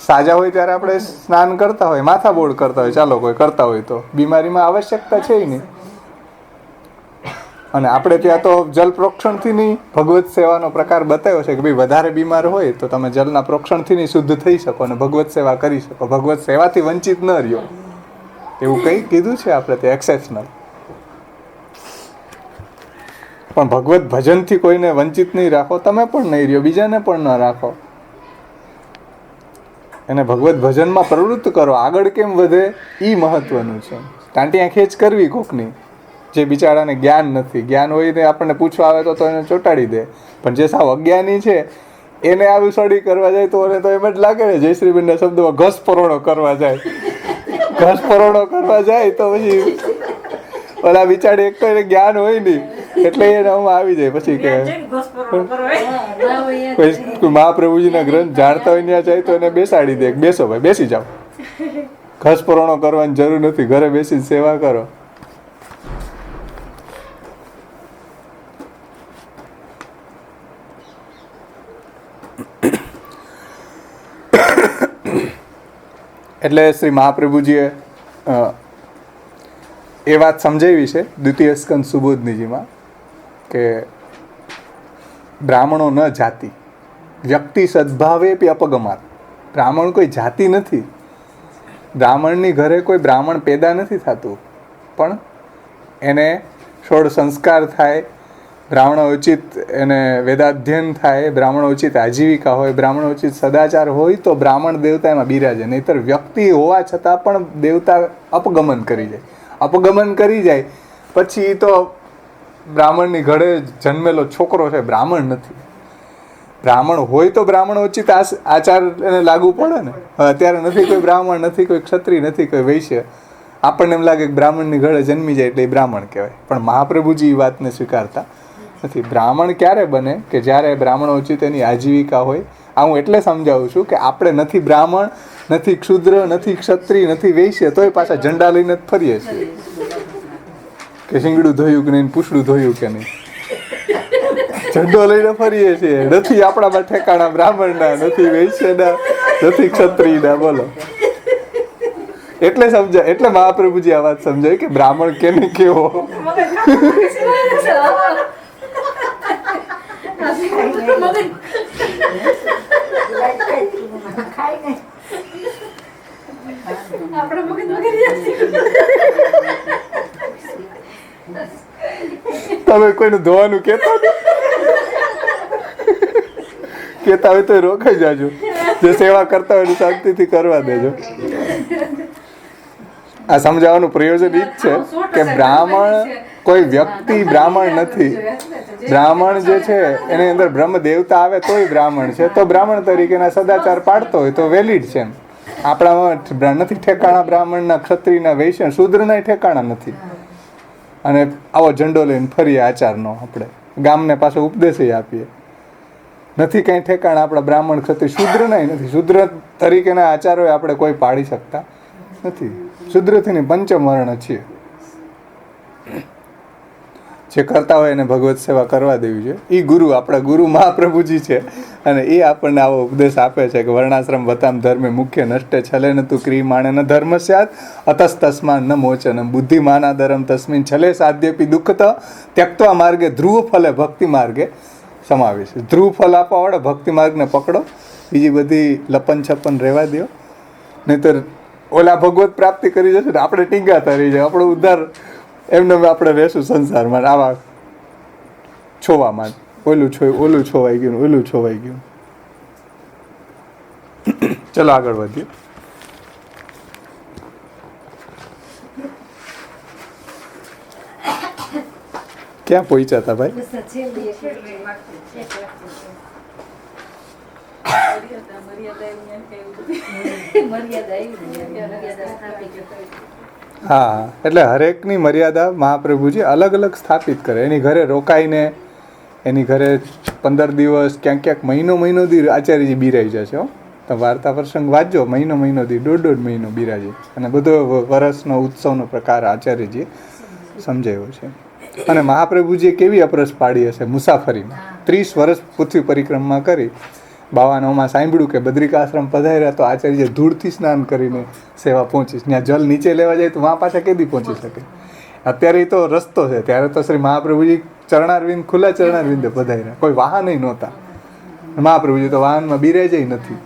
સાજા હોય ત્યારે આપણે સ્નાન કરતા હોય, માથાબોળ કરતા હોય, ચાલો કોઈ કરતા હોય તો. બીમારીમાં આવશ્યકતા છે નહીં. અને આપણે ત્યાં તો જલ પ્રોક્ષણથી નહીં ભગવત સેવાનો પ્રકાર બતાવ્યો છે કે ભાઈ વધારે બીમાર હોય તો તમે જલના પ્રોક્ષણથી નહીં શુદ્ધ થઈ શકો અને ભગવત સેવા કરી શકો, ભગવત સેવાથી વંચિત ન રહ્યો. એવું કંઈ કીધું છે આપણે તે એક્સેપ્શનલ. પણ ભગવત ભજનથી કોઈને વંચિત નહીં રાખો, તમે પણ નહીં રહ્યો, બીજાને પણ ન રાખો. એને ભગવત ભજનમાં પ્રવૃત્ત કરો. આગળ કેમ વધે એ મહત્વનું છે. ટાંટિયા ખેંચ કરવી કોકની, જે બિચારાને જ્ઞાન નથી. જ્ઞાન હોય ને આપણને પૂછવા આવે તો એને ચોંટાડી દે. પણ જે સાવ અજ્ઞાની છે એને આવી સ્ટડી કરવા જાય તો એને તો એમ જ લાગે ને, જયશ્રીબેનના શબ્દમાં ઘસ પરોણો કરવા જાય. ઘસ પરોણો કરવા જાય તો પછી ઓલા બિચારી એક તો એને જ્ઞાન હોય નહીં એટલે એને આમાં આવી જાય. પછી કે મહાપ્રભુજીના ગ્રંથ જાણતા હોય ત્યાં જાય તો એને બેસાડી દે, બેસો ભાઈ બેસી જાઓ, ઘસ પરોણો કરવાની જરૂર નથી, ઘરે બેસી સેવા કરો. એટલે શ્રી મહાપ્રભુજીએ એ વાત સમજાવી છે દ્વિતીય સ્કંદ સુબોધનીજીમાં કે બ્રાહ્મણો ન જાતિ, વ્યક્તિ સદભાવે પી અપગમાત. બ્રાહ્મણ કોઈ જાતિ નથી. બ્રાહ્મણની ઘરે કોઈ બ્રાહ્મણ પેદા નથી થતું, પણ એને ષોડ સંસ્કાર થાય, બ્રાહ્મણોચિત એને વેદાધ્યયન થાય, બ્રાહ્મણોચિત આજીવિકા હોય, બ્રાહ્મણોચિત સદાચાર હોય તો બ્રાહ્મણ દેવતા એમાં બિરાજે. નહીંતર વ્યક્તિ હોવા છતાં પણ દેવતા અપગમન કરી જાય. અપગમન કરી જાય પછી તો બ્રાહ્મણની ઘરે જન્મેલો છોકરો છે, બ્રાહ્મણ નથી. બ્રાહ્મણ હોય તો બ્રાહ્મણોચિત આચાર એને લાગુ પડે ને. અત્યારે નથી કોઈ બ્રાહ્મણ, નથી કોઈ ક્ષત્રિય, નથી કોઈ વૈશ્ય. આપણને એમ લાગે કે બ્રાહ્મણની ઘરે જન્મી જાય એટલે એ બ્રાહ્મણ કહેવાય. પણ મહાપ્રભુજી એ વાતને સ્વીકારતા નથી. બ્રાહ્મણ ક્યારે બને કે જ્યારે બ્રાહ્મણોચિત એની આજીવિકા હોય. આ હું એટલે સમજાવું છું કે આપણે નથી બ્રાહ્મણ, નથી ક્ષુદ્ર, નથી ક્ષત્રિય, નથી વૈશ્ય, તોય પાછા ઝંડા લઈને જ ફરીએ છીએ કે શીંગડું ધોયું કે નહીં, પૂછડું ધોયું કે નહીં, ઝંડો લઈને ફરીએ છીએ. નથી આપણામાં ઠેકાણા બ્રાહ્મણના, નથી વૈશ્યના, નથી ક્ષત્રિયના. બોલો. એટલે સમજાય, એટલે મહાપ્રભુજી આ વાત સમજાય કે બ્રાહ્મણ કેને કેવો. તમે કોઈને ધોવાનું કેતા હોય તો રોકાઈ જાજો. જે સેવા કરતા હોય શાંતિથી કરવા દેજો. આ સમજાવવાનું પ્રયોજન એ જ છે કે બ્રાહ્મણ કોઈ વ્યક્તિ બ્રાહ્મણ નથી. બ્રાહ્મણ જે છે એની અંદર બ્રહ્મ દેવતા આવે તોય બ્રાહ્મણ છે, તો બ્રાહ્મણ તરીકેના સદાચાર પાડતો હોય તો વેલિડ છે. આપણામાં નથી ઠેકાણા બ્રાહ્મણના, ક્ષત્રિયના, વૈશ્ય, શૂદ્રના ઠેકાણા નથી. અને આવો ઝંડો લઈને ફરીએ આચારનો, આપણે ગામને પાછો ઉપદેશ આપીએ. નથી કંઈ ઠેકાણા આપણા બ્રાહ્મણ, ક્ષત્રિય, શૂદ્રના નથી. શૂદ્ર તરીકેના આચારો આપણે કોઈ પાડી શકતા નથી. શૂદ્રથી પંચમવર્ણ છીએ. જે કરતા હોય એને ભગવત સેવા કરવા દેવી છે. એ ગુરુ, આપણા ગુરુ મહાપ્રભુજી છે. અને એ આપણને આવો ઉપદેશ આપે છે કે વર્ણાશ્રમ વતામ ધર્મે મુખ્ય નષ્ટે છલે ન તું ક્રિયમાણે ન ધર્મ સ્યાત અતસ્તસ્માન ન મોચનમ બુદ્ધિમાનાદરમ તસ્મિન છલે સાધ્યપી દુઃખત ત્યક્તવા માર્ગે ધ્રુવ ફલે ભક્તિ માર્ગે સમાવેશ. ધ્રુવ ફલ આપવા વાળો ભક્તિ માર્ગને પકડો, બીજી બધી લપન છપન રહેવા દો, નહીંતર ઓલા ભગવત પ્રાપ્તિ કરી જશે ને આપણે ટીંગાતા રહી જાય. આપણો ઉદ્ધાર એમને આપણે રહેશું સંસારમાં આવા છોવામાં. ઓલું છોવાઈ ગયું, ઓલું છોવાઈ ગયું. ચલો આગળ વધીએ. ક્યાં પહોંચ્યા હતા ભાઈ? હા, એટલે હરેકની મર્યાદા મહાપ્રભુજી અલગ અલગ સ્થાપિત કરે. એની ઘરે રોકાઈને, એની ઘરે 15 દિવસ, ક્યાંક મહિનો દી આચાર્યજી બિરાઈ જશે. તો વાર્તા પ્રસંગ વાંચજો, મહિનો દી, દોઢ મહિનો બિરાજે. અને બધો વર્ષનો ઉત્સવનો પ્રકાર આચાર્યજીએ સમજાવ્યો છે. અને મહાપ્રભુજીએ કેવી અપરસ પાડી હશે મુસાફરીમાં. 30 વર્ષ પૃથ્વી પરિક્રમા કરી. 52માં સાંભળ્યું કે બદ્રિકાશ્રમ પધાર્યા તો આચાર્ય ધૂળથી સ્નાન કરીને સેવા પહોંચીશ. ત્યાં જલ નીચે લેવા જાય તો વहाँ પાછા કેદી પહોંચી શકે? અત્યારે તો રસ્તો છે, ત્યારે તો શ્રી મહાપ્રભુજી ચરણારવિંદ, ખુલ્લા ચરણારવિંદે પધાર્યા. કોઈ વાહન નહોતા. મહાપ્રભુજી તો વાહનમાં બિરાજે નથી.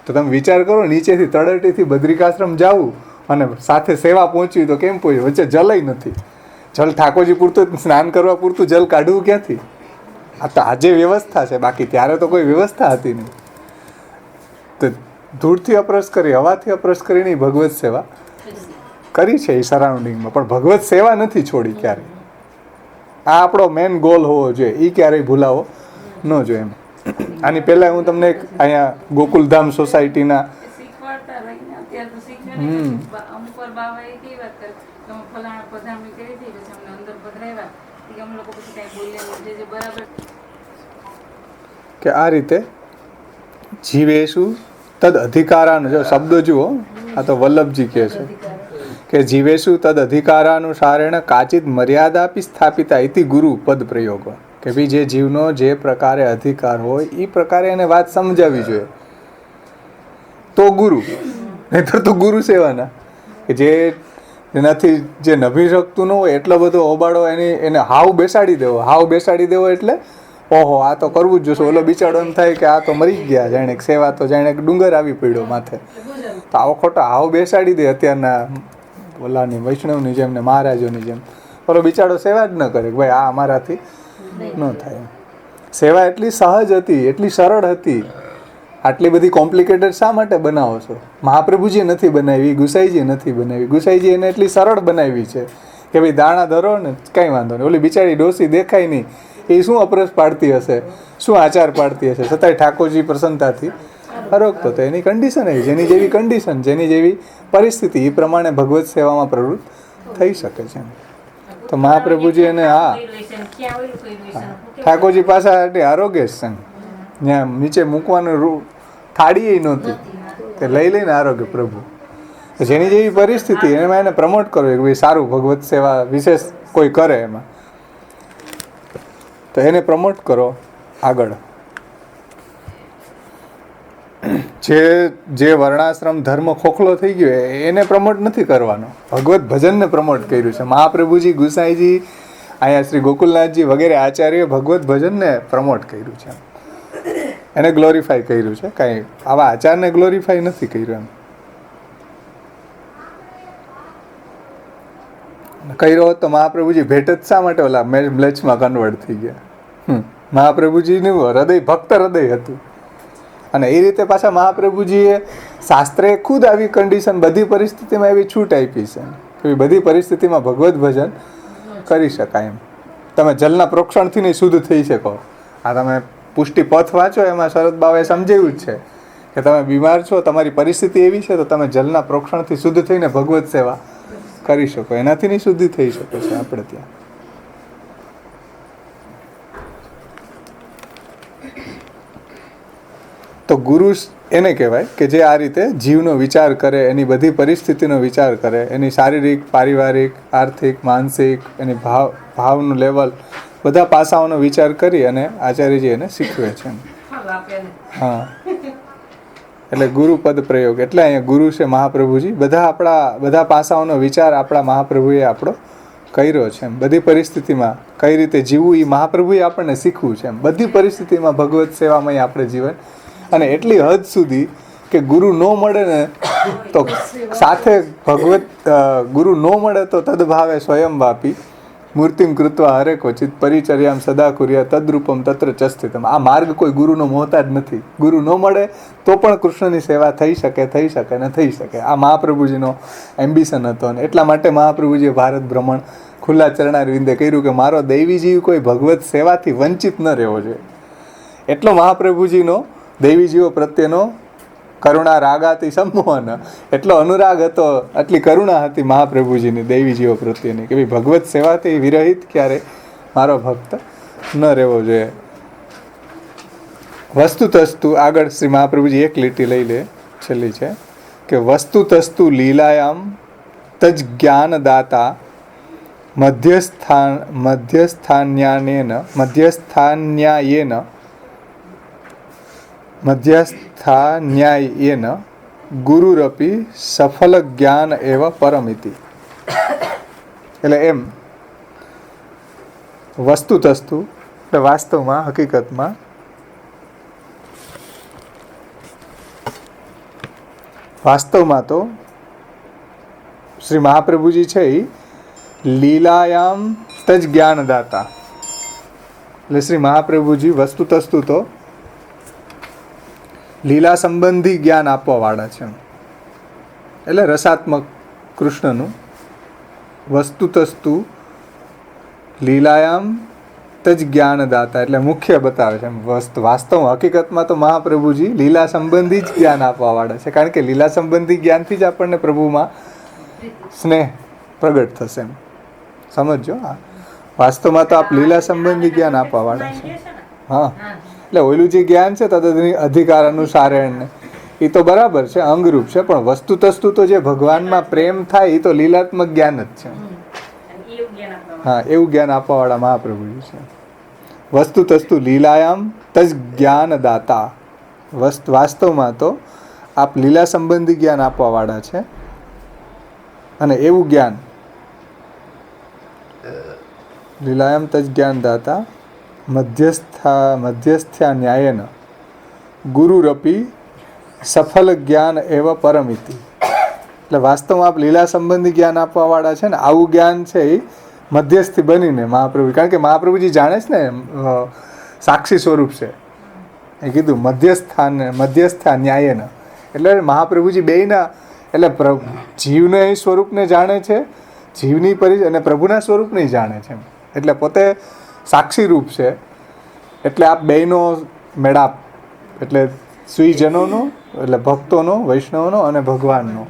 તો તમે વિચાર કરો, નીચેથી તળેટીથી બદ્રિકાશ્રમ જવું અને સાથે સેવા પહોંચવી તો કેમ પહોંચ્યું? વચ્ચે જલય નથી. જલ ઠાકોરજી પૂરતું, સ્નાન કરવા પૂરતું જલ કાઢવું ક્યાંથી? આ તો આજે વ્યવસ્થા છે, બાકી ત્યારે તો કોઈ વ્યવસ્થા હતી નહીં. તો ધૂળથી અપરસ કરી, હવાથી અપરસ કરીને ભગવત સેવા કરી છે એ સરાઉન્ડિંગમાં. પણ ભગવત સેવા નથી છોડી ક્યારેય. આ આપણો મેન ગોલ હોવો જોઈએ, એ ક્યારેય ભૂલાવો ન જોઈએ. એમ આની પહેલાં હું તમને એક અહીંયા ગોકુલધામ સોસાયટીના કે આ રીતે જીવેશુ તદ અધિકારાનું, જો શબ્દો જુઓ, આ તો વલ્લભજી કહે છે કે જીવેશુ તદ અધિકારાનુસારેણ કાચિત મર્યાદાપી સ્થાપિતા ઇતિ ગુરુ પદ પ્રયોગ. કે ભાઈ જે જીવનો જે પ્રકારે અધિકાર હોય એ પ્રકારે એને વાત સમજાવવી જોઈએ તો ગુરુ. નહીતર તો ગુરુ સેવાના કે જે એનાથી જે નભી શકતું ન હોય એટલો બધો હોબાળો એને હાવ બેસાડી દેવો એટલે ઓહો આ તો કરવું જ જોશે. ઓલો બિચારો એમ થાય કે આ તો મરી ગયા, જાણે સેવા તો જાણે ડુંગર આવી પડ્યો માથે. તો આવો ખોટો હાવ બેસાડી દે અત્યારના ઓલાની વૈષ્ણવની જેમ ને મહારાજોની જેમ. ઓલો બિચારો સેવા જ ન કરે કે ભાઈ આ અમારાથી ન થાય. સેવા એટલી સહજ હતી, એટલી સરળ હતી. આટલી બધી કોમ્પ્લિકેટેડ શા માટે બનાવો છો? મહાપ્રભુજીએ નથી બનાવી, ગુસાઈજીએ નથી બનાવી. ગુસાઈજી એને એટલી સરળ બનાવી છે કે ભાઈ દાણા ધરો ને કાંઈ વાંધો નહીં. ઓલી બિચારી ડોસી દેખાય નહીં, એ શું અપરસ પાડતી હશે, શું આચાર પાડતી હશે, છતાંય ઠાકોરજી પ્રસન્નતાથી હરોગતો. તો એની કન્ડિશન એ, જેની જેવી કન્ડિશન, જેની જેવી પરિસ્થિતિ, એ પ્રમાણે ભગવત સેવામાં પ્રવૃત્ત થઈ શકે છે. તો મહાપ્રભુજી એને ઠાકોરજી પાસે આરોગ્ય છે. ત્યાં નીચે મૂકવાનું થાળી નહોતી, તે લઈને આરોગ્ય પ્રભુ. જેની જેવી પરિસ્થિતિ એમાં એને પ્રમોટ કરો કે ભાઈ સારું ભગવત સેવા વિશેષ કોઈ કરે એમાં, તો એને પ્રમોટ કરો આગળ. જે વર્ણાશ્રમ ધર્મ ખોખલો થઈ ગયો એને પ્રમોટ નથી કરવાનો, ભગવત ભજનને પ્રમોટ કર્યું છે. મહાપ્રભુજી, ગુસાઈજી, અહીંયા શ્રી ગોકુલનાથજી વગેરે આચાર્ય ભગવત ભજનને પ્રમોટ કર્યું છે, એને ગ્લોરીફાય કર્યું છે. કાંઈ આવા આચારને ગ્લોરીફાય નથી કર્યું. એમ કર્યો હોત તો મહાપ્રભુજી ભેટ જ શા માટે ઓલા મ્લેચ્છમાં કન્વર્ટ થઈ ગયા? મહાપ્રભુજીનું હૃદય ભક્ત હૃદય હતું. અને એ રીતે પાછા મહાપ્રભુજીએ શાસ્ત્રે ખુદ આવી કન્ડિશન, બધી પરિસ્થિતિમાં એવી છૂટ આપી છે કે બધી પરિસ્થિતિમાં ભગવત ભજન કરી શકાય એમ. તમે જલના પ્રોક્ષણથી નહીં શુદ્ધ થઈ શકો. આ તમે પુષ્ટિ પથ વાંચો, એમાં શરદ બાવાએ સમજાવ્યું જ છે કે તમે બીમાર છો, તમારી પરિસ્થિતિ એવી છે, તો તમે જલના પ્રોક્ષણથી શુદ્ધ થઈને ભગવત સેવા કરી શકો. એનાથી નહીં શુદ્ધિ થઈ શકે છે આપણે ત્યાં. તો ગુરુ એને કહેવાય કે જે આ રીતે જીવનો વિચાર કરે, એની બધી પરિસ્થિતિનો વિચાર કરે, એની શારીરિક, પારિવારિક, આર્થિક, માનસિક, એની ભાવનું લેવલ, બધા પાસાઓનો વિચાર કરી અને આચાર્યજી એને શીખવે છે. હા, એટલે ગુરુપદ પ્રયોગ એટલે અહીંયા ગુરુ છે મહાપ્રભુજી. બધા પાસાઓનો વિચાર આપણા મહાપ્રભુએ આપણો કર્યો છે. બધી પરિસ્થિતિમાં કઈ રીતે જીવવું એ મહાપ્રભુએ આપણને શીખવું છે. બધી પરિસ્થિતિમાં ભગવત સેવામય આપણે જીવન, અને એટલી હદ સુધી કે ગુરુ ન મળે ને તો સાથે ભગવત ગુરુ ન મળે તો તદભાવે સ્વયં વાપી મૂર્તિમ કૃત્વા હરે ક્વચિત પરિચર્યામ સદા કુર્યા તદ્રૂપમ તત્ર ચ સ્થિતમ. આ માર્ગ કોઈ ગુરુનો મોહતાજ નથી. ગુરુ ન મળે તો પણ કૃષ્ણની સેવા થઈ શકે ને થઈ શકે. આ મહાપ્રભુજીનો એમ્બિશન હતો, અને એટલા માટે મહાપ્રભુજીએ ભારત ભ્રમણ ખુલ્લા ચરણારવિંદે કર્યું કે મારો દૈવી જીવ કોઈ ભગવત સેવાથી વંચિત ન રહેવો જોઈએ. એટલો મહાપ્રભુજીનો દૈવી જીવો પ્રત્યેનો કરુણા રાગાથી સંમોહન, એટલો અનુરાગ હતો, એટલી કરુણા હતી મહાપ્રભુજીની દૈવી જીવો પ્રત્યેની કે ભાઈ ભગવત સેવાથી વિરહિત ક્યારે મારો ભક્ત ન રહેવો જોઈએ. વસ્તુતસ્તુ આગળ શ્રી મહાપ્રભુજી એક લીટી લઈ લે, છેલ્લી છે કે વસ્તુતસ્તુ લીલાયામ તજ જ્ઞાનદાતા મધ્યસ્થાન્યાયેન ગુરુરપી સફલ જ્ઞાન એવ પરમિતિ. એટલે એમ વસ્તુતસ્તુ એટલે વાસ્તવમાં, હકીકતમાં તો શ્રી મહાપ્રભુજી છે એ લીલાયામ તજ જ્ઞાનદાતા. એટલે શ્રી મહાપ્રભુજી વસ્તુતસ્તુ તો લીલા સંબંધી જ્ઞાન આપવા વાળા છે. એટલે રસાત્મક કૃષ્ણનું વસ્તુતસ્તુ લીલાયામ તજ જ્ઞાનદાતા એટલે મુખ્ય બતાવે છે. વાસ્તવમાં હકીકતમાં તો મહાપ્રભુજી લીલા સંબંધી જ જ્ઞાન આપવા વાળા છે, કારણ કે લીલા સંબંધી જ્ઞાનથી જ આપણને પ્રભુમાં સ્નેહ પ્રગટ થશે. એમ સમજો. હા, વાસ્તવમાં તો આપ લીલા સંબંધી જ્ઞાન આપવા વાળા છે. હા, એટલે ઓલું જે જ્ઞાન છે તદની અધિકાર અનુસારેણ એ તો બરાબર છે, અંગરૂપ છે, પણ વસ્તુતસ્તુ તો જે ભગવાનમાં પ્રેમ થાય એ તો લીલાત્મક જ્ઞાન જ છે. હા, એવું જ્ઞાન આપવા વાળા મહાપ્રભુજી છે. વસ્તુતસ્તુ લીલાયામ તજ જ્ઞાનદાતા. વાસ્તવમાં તો આપ લીલા સંબંધી જ્ઞાન આપવા વાળા છે, અને એવું જ્ઞાન લીલાયામ તજ જ્ઞાનદાતા મધ્યસ્થ્યા ન્યાયેન ગુરુરપી સફલ જ્ઞાન એવ પરમિતિ. એટલે વાસ્તવમાં આપ લીલા સંબંધી જ્ઞાન આપવા વાળા છે ને, આવું જ્ઞાન છે એ મધ્યસ્થી બનીને મહાપ્રભુ, કારણ કે મહાપ્રભુજી જાણે છે ને સાક્ષી સ્વરૂપ છે, એ કીધું મધ્યસ્થા ન્યાયેન. એટલે મહાપ્રભુજી બેયના, એટલે જીવને સ્વરૂપને જાણે છે, જીવની અને પ્રભુના સ્વરૂપને જાણે છે. એટલે પોતે સાક્ષી રૂપ છે. એટલે આપ બેયનો મેળાપ, એટલે સ્વીજનોનો, એટલે ભક્તોનો, વૈષ્ણવનો અને ભગવાનનો,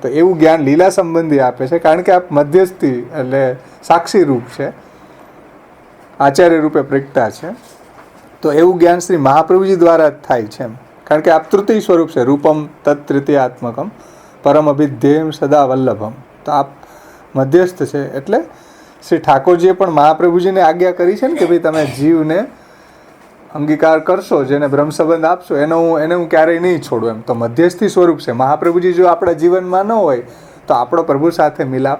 તો એવું જ્ઞાન લીલા સંબંધી આપે છે, કારણ કે આપ મધ્યસ્થી એટલે સાક્ષી રૂપ છે, આચાર્ય રૂપે પ્રગટા છે. તો એવું જ્ઞાન શ્રી મહાપ્રભુજી દ્વારા જ થાય છે. કારણ કે આપ તૃતીય સ્વરૂપ છે, રૂપમ તત્તૃતીયાત્મકમ પરમ અભિધ્યેયમ સદા વલ્લભમ. તો આપ મધ્યસ્થ છે. એટલે શ્રી ઠાકોરજીએ પણ મહાપ્રભુજીને આજ્ઞા કરી છે ને કે ભાઈ તમે જીવને અંગીકાર કરશો, જેને બ્રહ્મ સંબંધ આપશો, એને હું ક્યારેય નહીં છોડું. એમ તો મધ્યસ્થી સ્વરૂપ છે મહાપ્રભુજી. જો આપણા જીવનમાં ન હોય તો આપણો પ્રભુ સાથે મિલાપ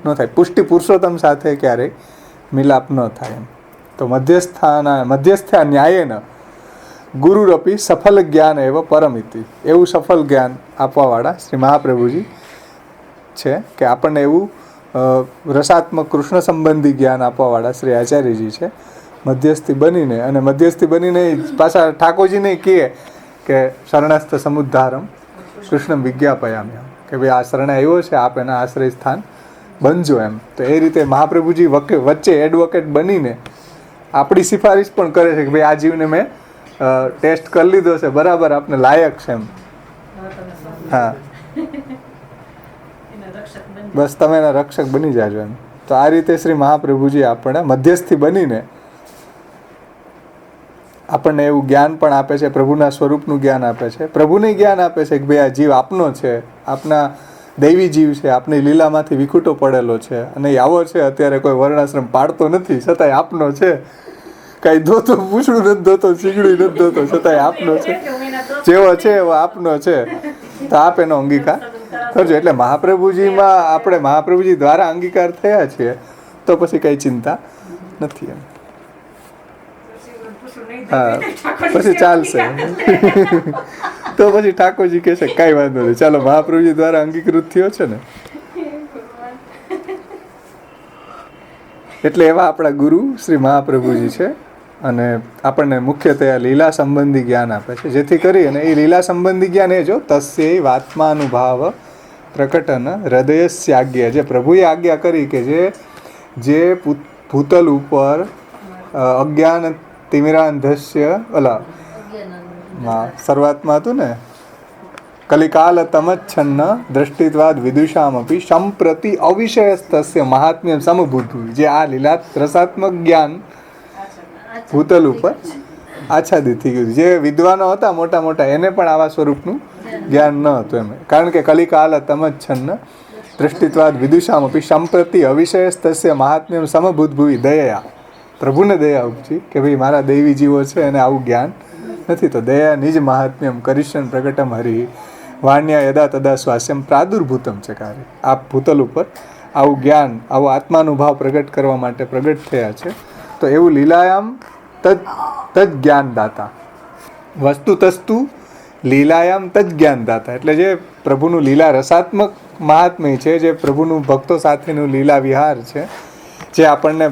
ન થાય, પુષ્ટિ પુરુષોત્તમ સાથે ક્યારેય મિલાપ ન થાય. એમ તો મધ્યસ્થા ન્યાયેન ગુરુરપી સફલ જ્ઞાન એવ પરમિતિ. એવું સફળ જ્ઞાન આપવાવાળા શ્રી મહાપ્રભુજી છે કે આપણને એવું રસાત્મક કૃષ્ણ સંબંધી જ્ઞાન આપવાવાળા શ્રી આચાર્યજી છે. મધ્યસ્થી બનીને પાછા ઠાકોરજીને કહે કે શરણસ્થ સમુદ્ધારમ કૃષ્ણ વિજ્ઞાપયામ્ય, કે ભાઈ આ શરણે આવ્યો છે, આપ એના આશ્રય સ્થાન બનજો એમ. તો એ રીતે મહાપ્રભુજી વચ્ચે એડવોકેટ બનીને આપણી સિફારિશ પણ કરે છે કે ભાઈ આ જીવને મેં ટેસ્ટ કરી લીધો છે, બરાબર આપને લાયક છે એમ. હા, બસ તમે એના રક્ષક બની જાજો એમ. તો આ રીતે શ્રી મહાપ્રભુજી આપણે મધ્યસ્થી બનીને આપણને એવું જ્ઞાન પણ આપે છે, પ્રભુના સ્વરૂપનું જ્ઞાન આપે છે, પ્રભુને જ્ઞાન આપે છે કે ભાઈ આ જીવ આપનો છે, આપના દૈવી જીવ છે, આપની લીલામાંથી વિખૂટો પડેલો છે અને આવો છે, અત્યારે કોઈ વર્ણાશ્રમ પાડતો નથી, છતાંય આપનો છે, કાંઈ ધોતો પૂછડું નથી ધોતો, શીગડું નથી ધોતો, છતાંય આપનો છે, જેવો છે એવો આપનો છે. તો આપ એનો અંગીકાર કરજો. એટલે મહાપ્રભુજીમાં આપણે મહાપ્રભુજી દ્વારા અંગીકાર થયા છીએ તો પછી કંઈ ચિંતા નથી એમ. હા, પછી ચાલશે. તો પછી ઠાકોરજી કહેશે કાંઈ વાંધો નહીં, ચાલો મહાપ્રભુજી દ્વારા અંગીકૃત થયો છે ને. એટલે એવા આપણા ગુરુ શ્રી મહાપ્રભુજી છે અને આપણને મુખ્યત્વે લીલા સંબંધી જ્ઞાન આપે છે, જેથી કરી અને એ લીલા સંબંધી જ્ઞાન એ જો તસ્યૈવ આત્માનુભાવ પ્રકટન હૃદયસ્યાજ્ઞા, જે પ્રભુએ આજ્ઞા કરી કે જે ભૂતલ ઉપર અજ્ઞાન તિમિરાંધસ્ય શરૂઆતમાં હતું ને, કલિકાલ તમચ્છન્ન દ્રષ્ટિત્વાદ વિદુષામપી સંપ્રતિ અવિષયસ્તસ્ય મહાત્મ્યમ સમભૂતું, જે આ લીલા રસાત્મક જ્ઞાન ભૂતલ ઉપર આચ્છાદિત થઈ ગયું. જે વિદ્વાનો હતા મોટા મોટા એને પણ આવા સ્વરૂપનું જ્ઞાન ન હતું એમ. કારણ કે કલિકાલ તમચ્છન્ન દ્રષ્ટિત્વાદ વિદુષામપી સંપ્રતિ અવિષયસ્તસ્ય મહાત્મ્યમ સમભૂતભૂવિ દયા, પ્રભુને દયા ઉપજી કે ભાઈ મારા દૈવી જીવો છે એને આવું જ્ઞાન નથી, તો દયા નિજ મહાત્મ્યમ કરિષ્યન પ્રગટમ હરિ વાણ્યા યદા તદા સ્વાસ્યમ પ્રાદુર્ભૂતમ ચકારે. આ ભૂતલ ઉપર આવું જ્ઞાન, આવો આત્માનુભાવ પ્રગટ કરવા માટે પ્રગટ થયા છે. તો એવું લીલાયામ તજ જ્ઞાનદાતા, વસ્તુ તસ્તુ લીલાયામ તજ જ્ઞાનદાતા, એટલે જે પ્રભુનું લીલા રસાત્મક મહાત્મ્ય છે, જે પ્રભુનું ભક્તો સાથેનું લીલા વિહાર છે, જે આપણને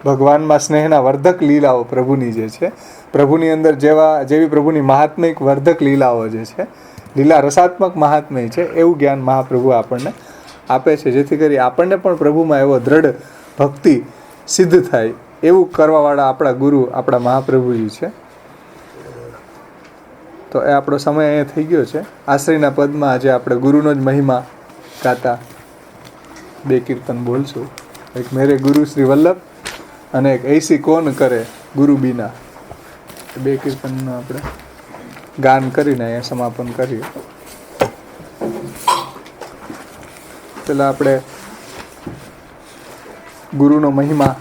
ભગવાનમાં સ્નેહના વર્ધક લીલાઓ પ્રભુની જે છે, પ્રભુની અંદર જેવી પ્રભુની મહાત્મિક વર્ધક લીલાઓ જે છે, લીલા રસાત્મક મહાત્મ્ય છે, એવું જ્ઞાન મહાપ્રભુ આપણને આપે છે, જેથી કરી આપણને પણ પ્રભુમાં એવો દ્રઢ ભક્તિ સિદ્ધ થાય એવું કરવાવાળા આપણા ગુરુ આપણા મહાપ્રભુજી છે. તો એ આપણો સમય અહીંયા થઈ ગયો છે. આશ્રયના પદમાં આજે આપણે ગુરુનો જ મહિમા ગાતા 2 કીર્તન બોલશું. એક મેરે ગુરુ શ્રી વલ્લભ અને એક એસી કોણ કરે ગુરુ બીના. 2 કીર્તનનું આપણે ગાન કરીને અહીંયા સમાપન કરીએ. પેલા આપણે ગુરુનો મહિમા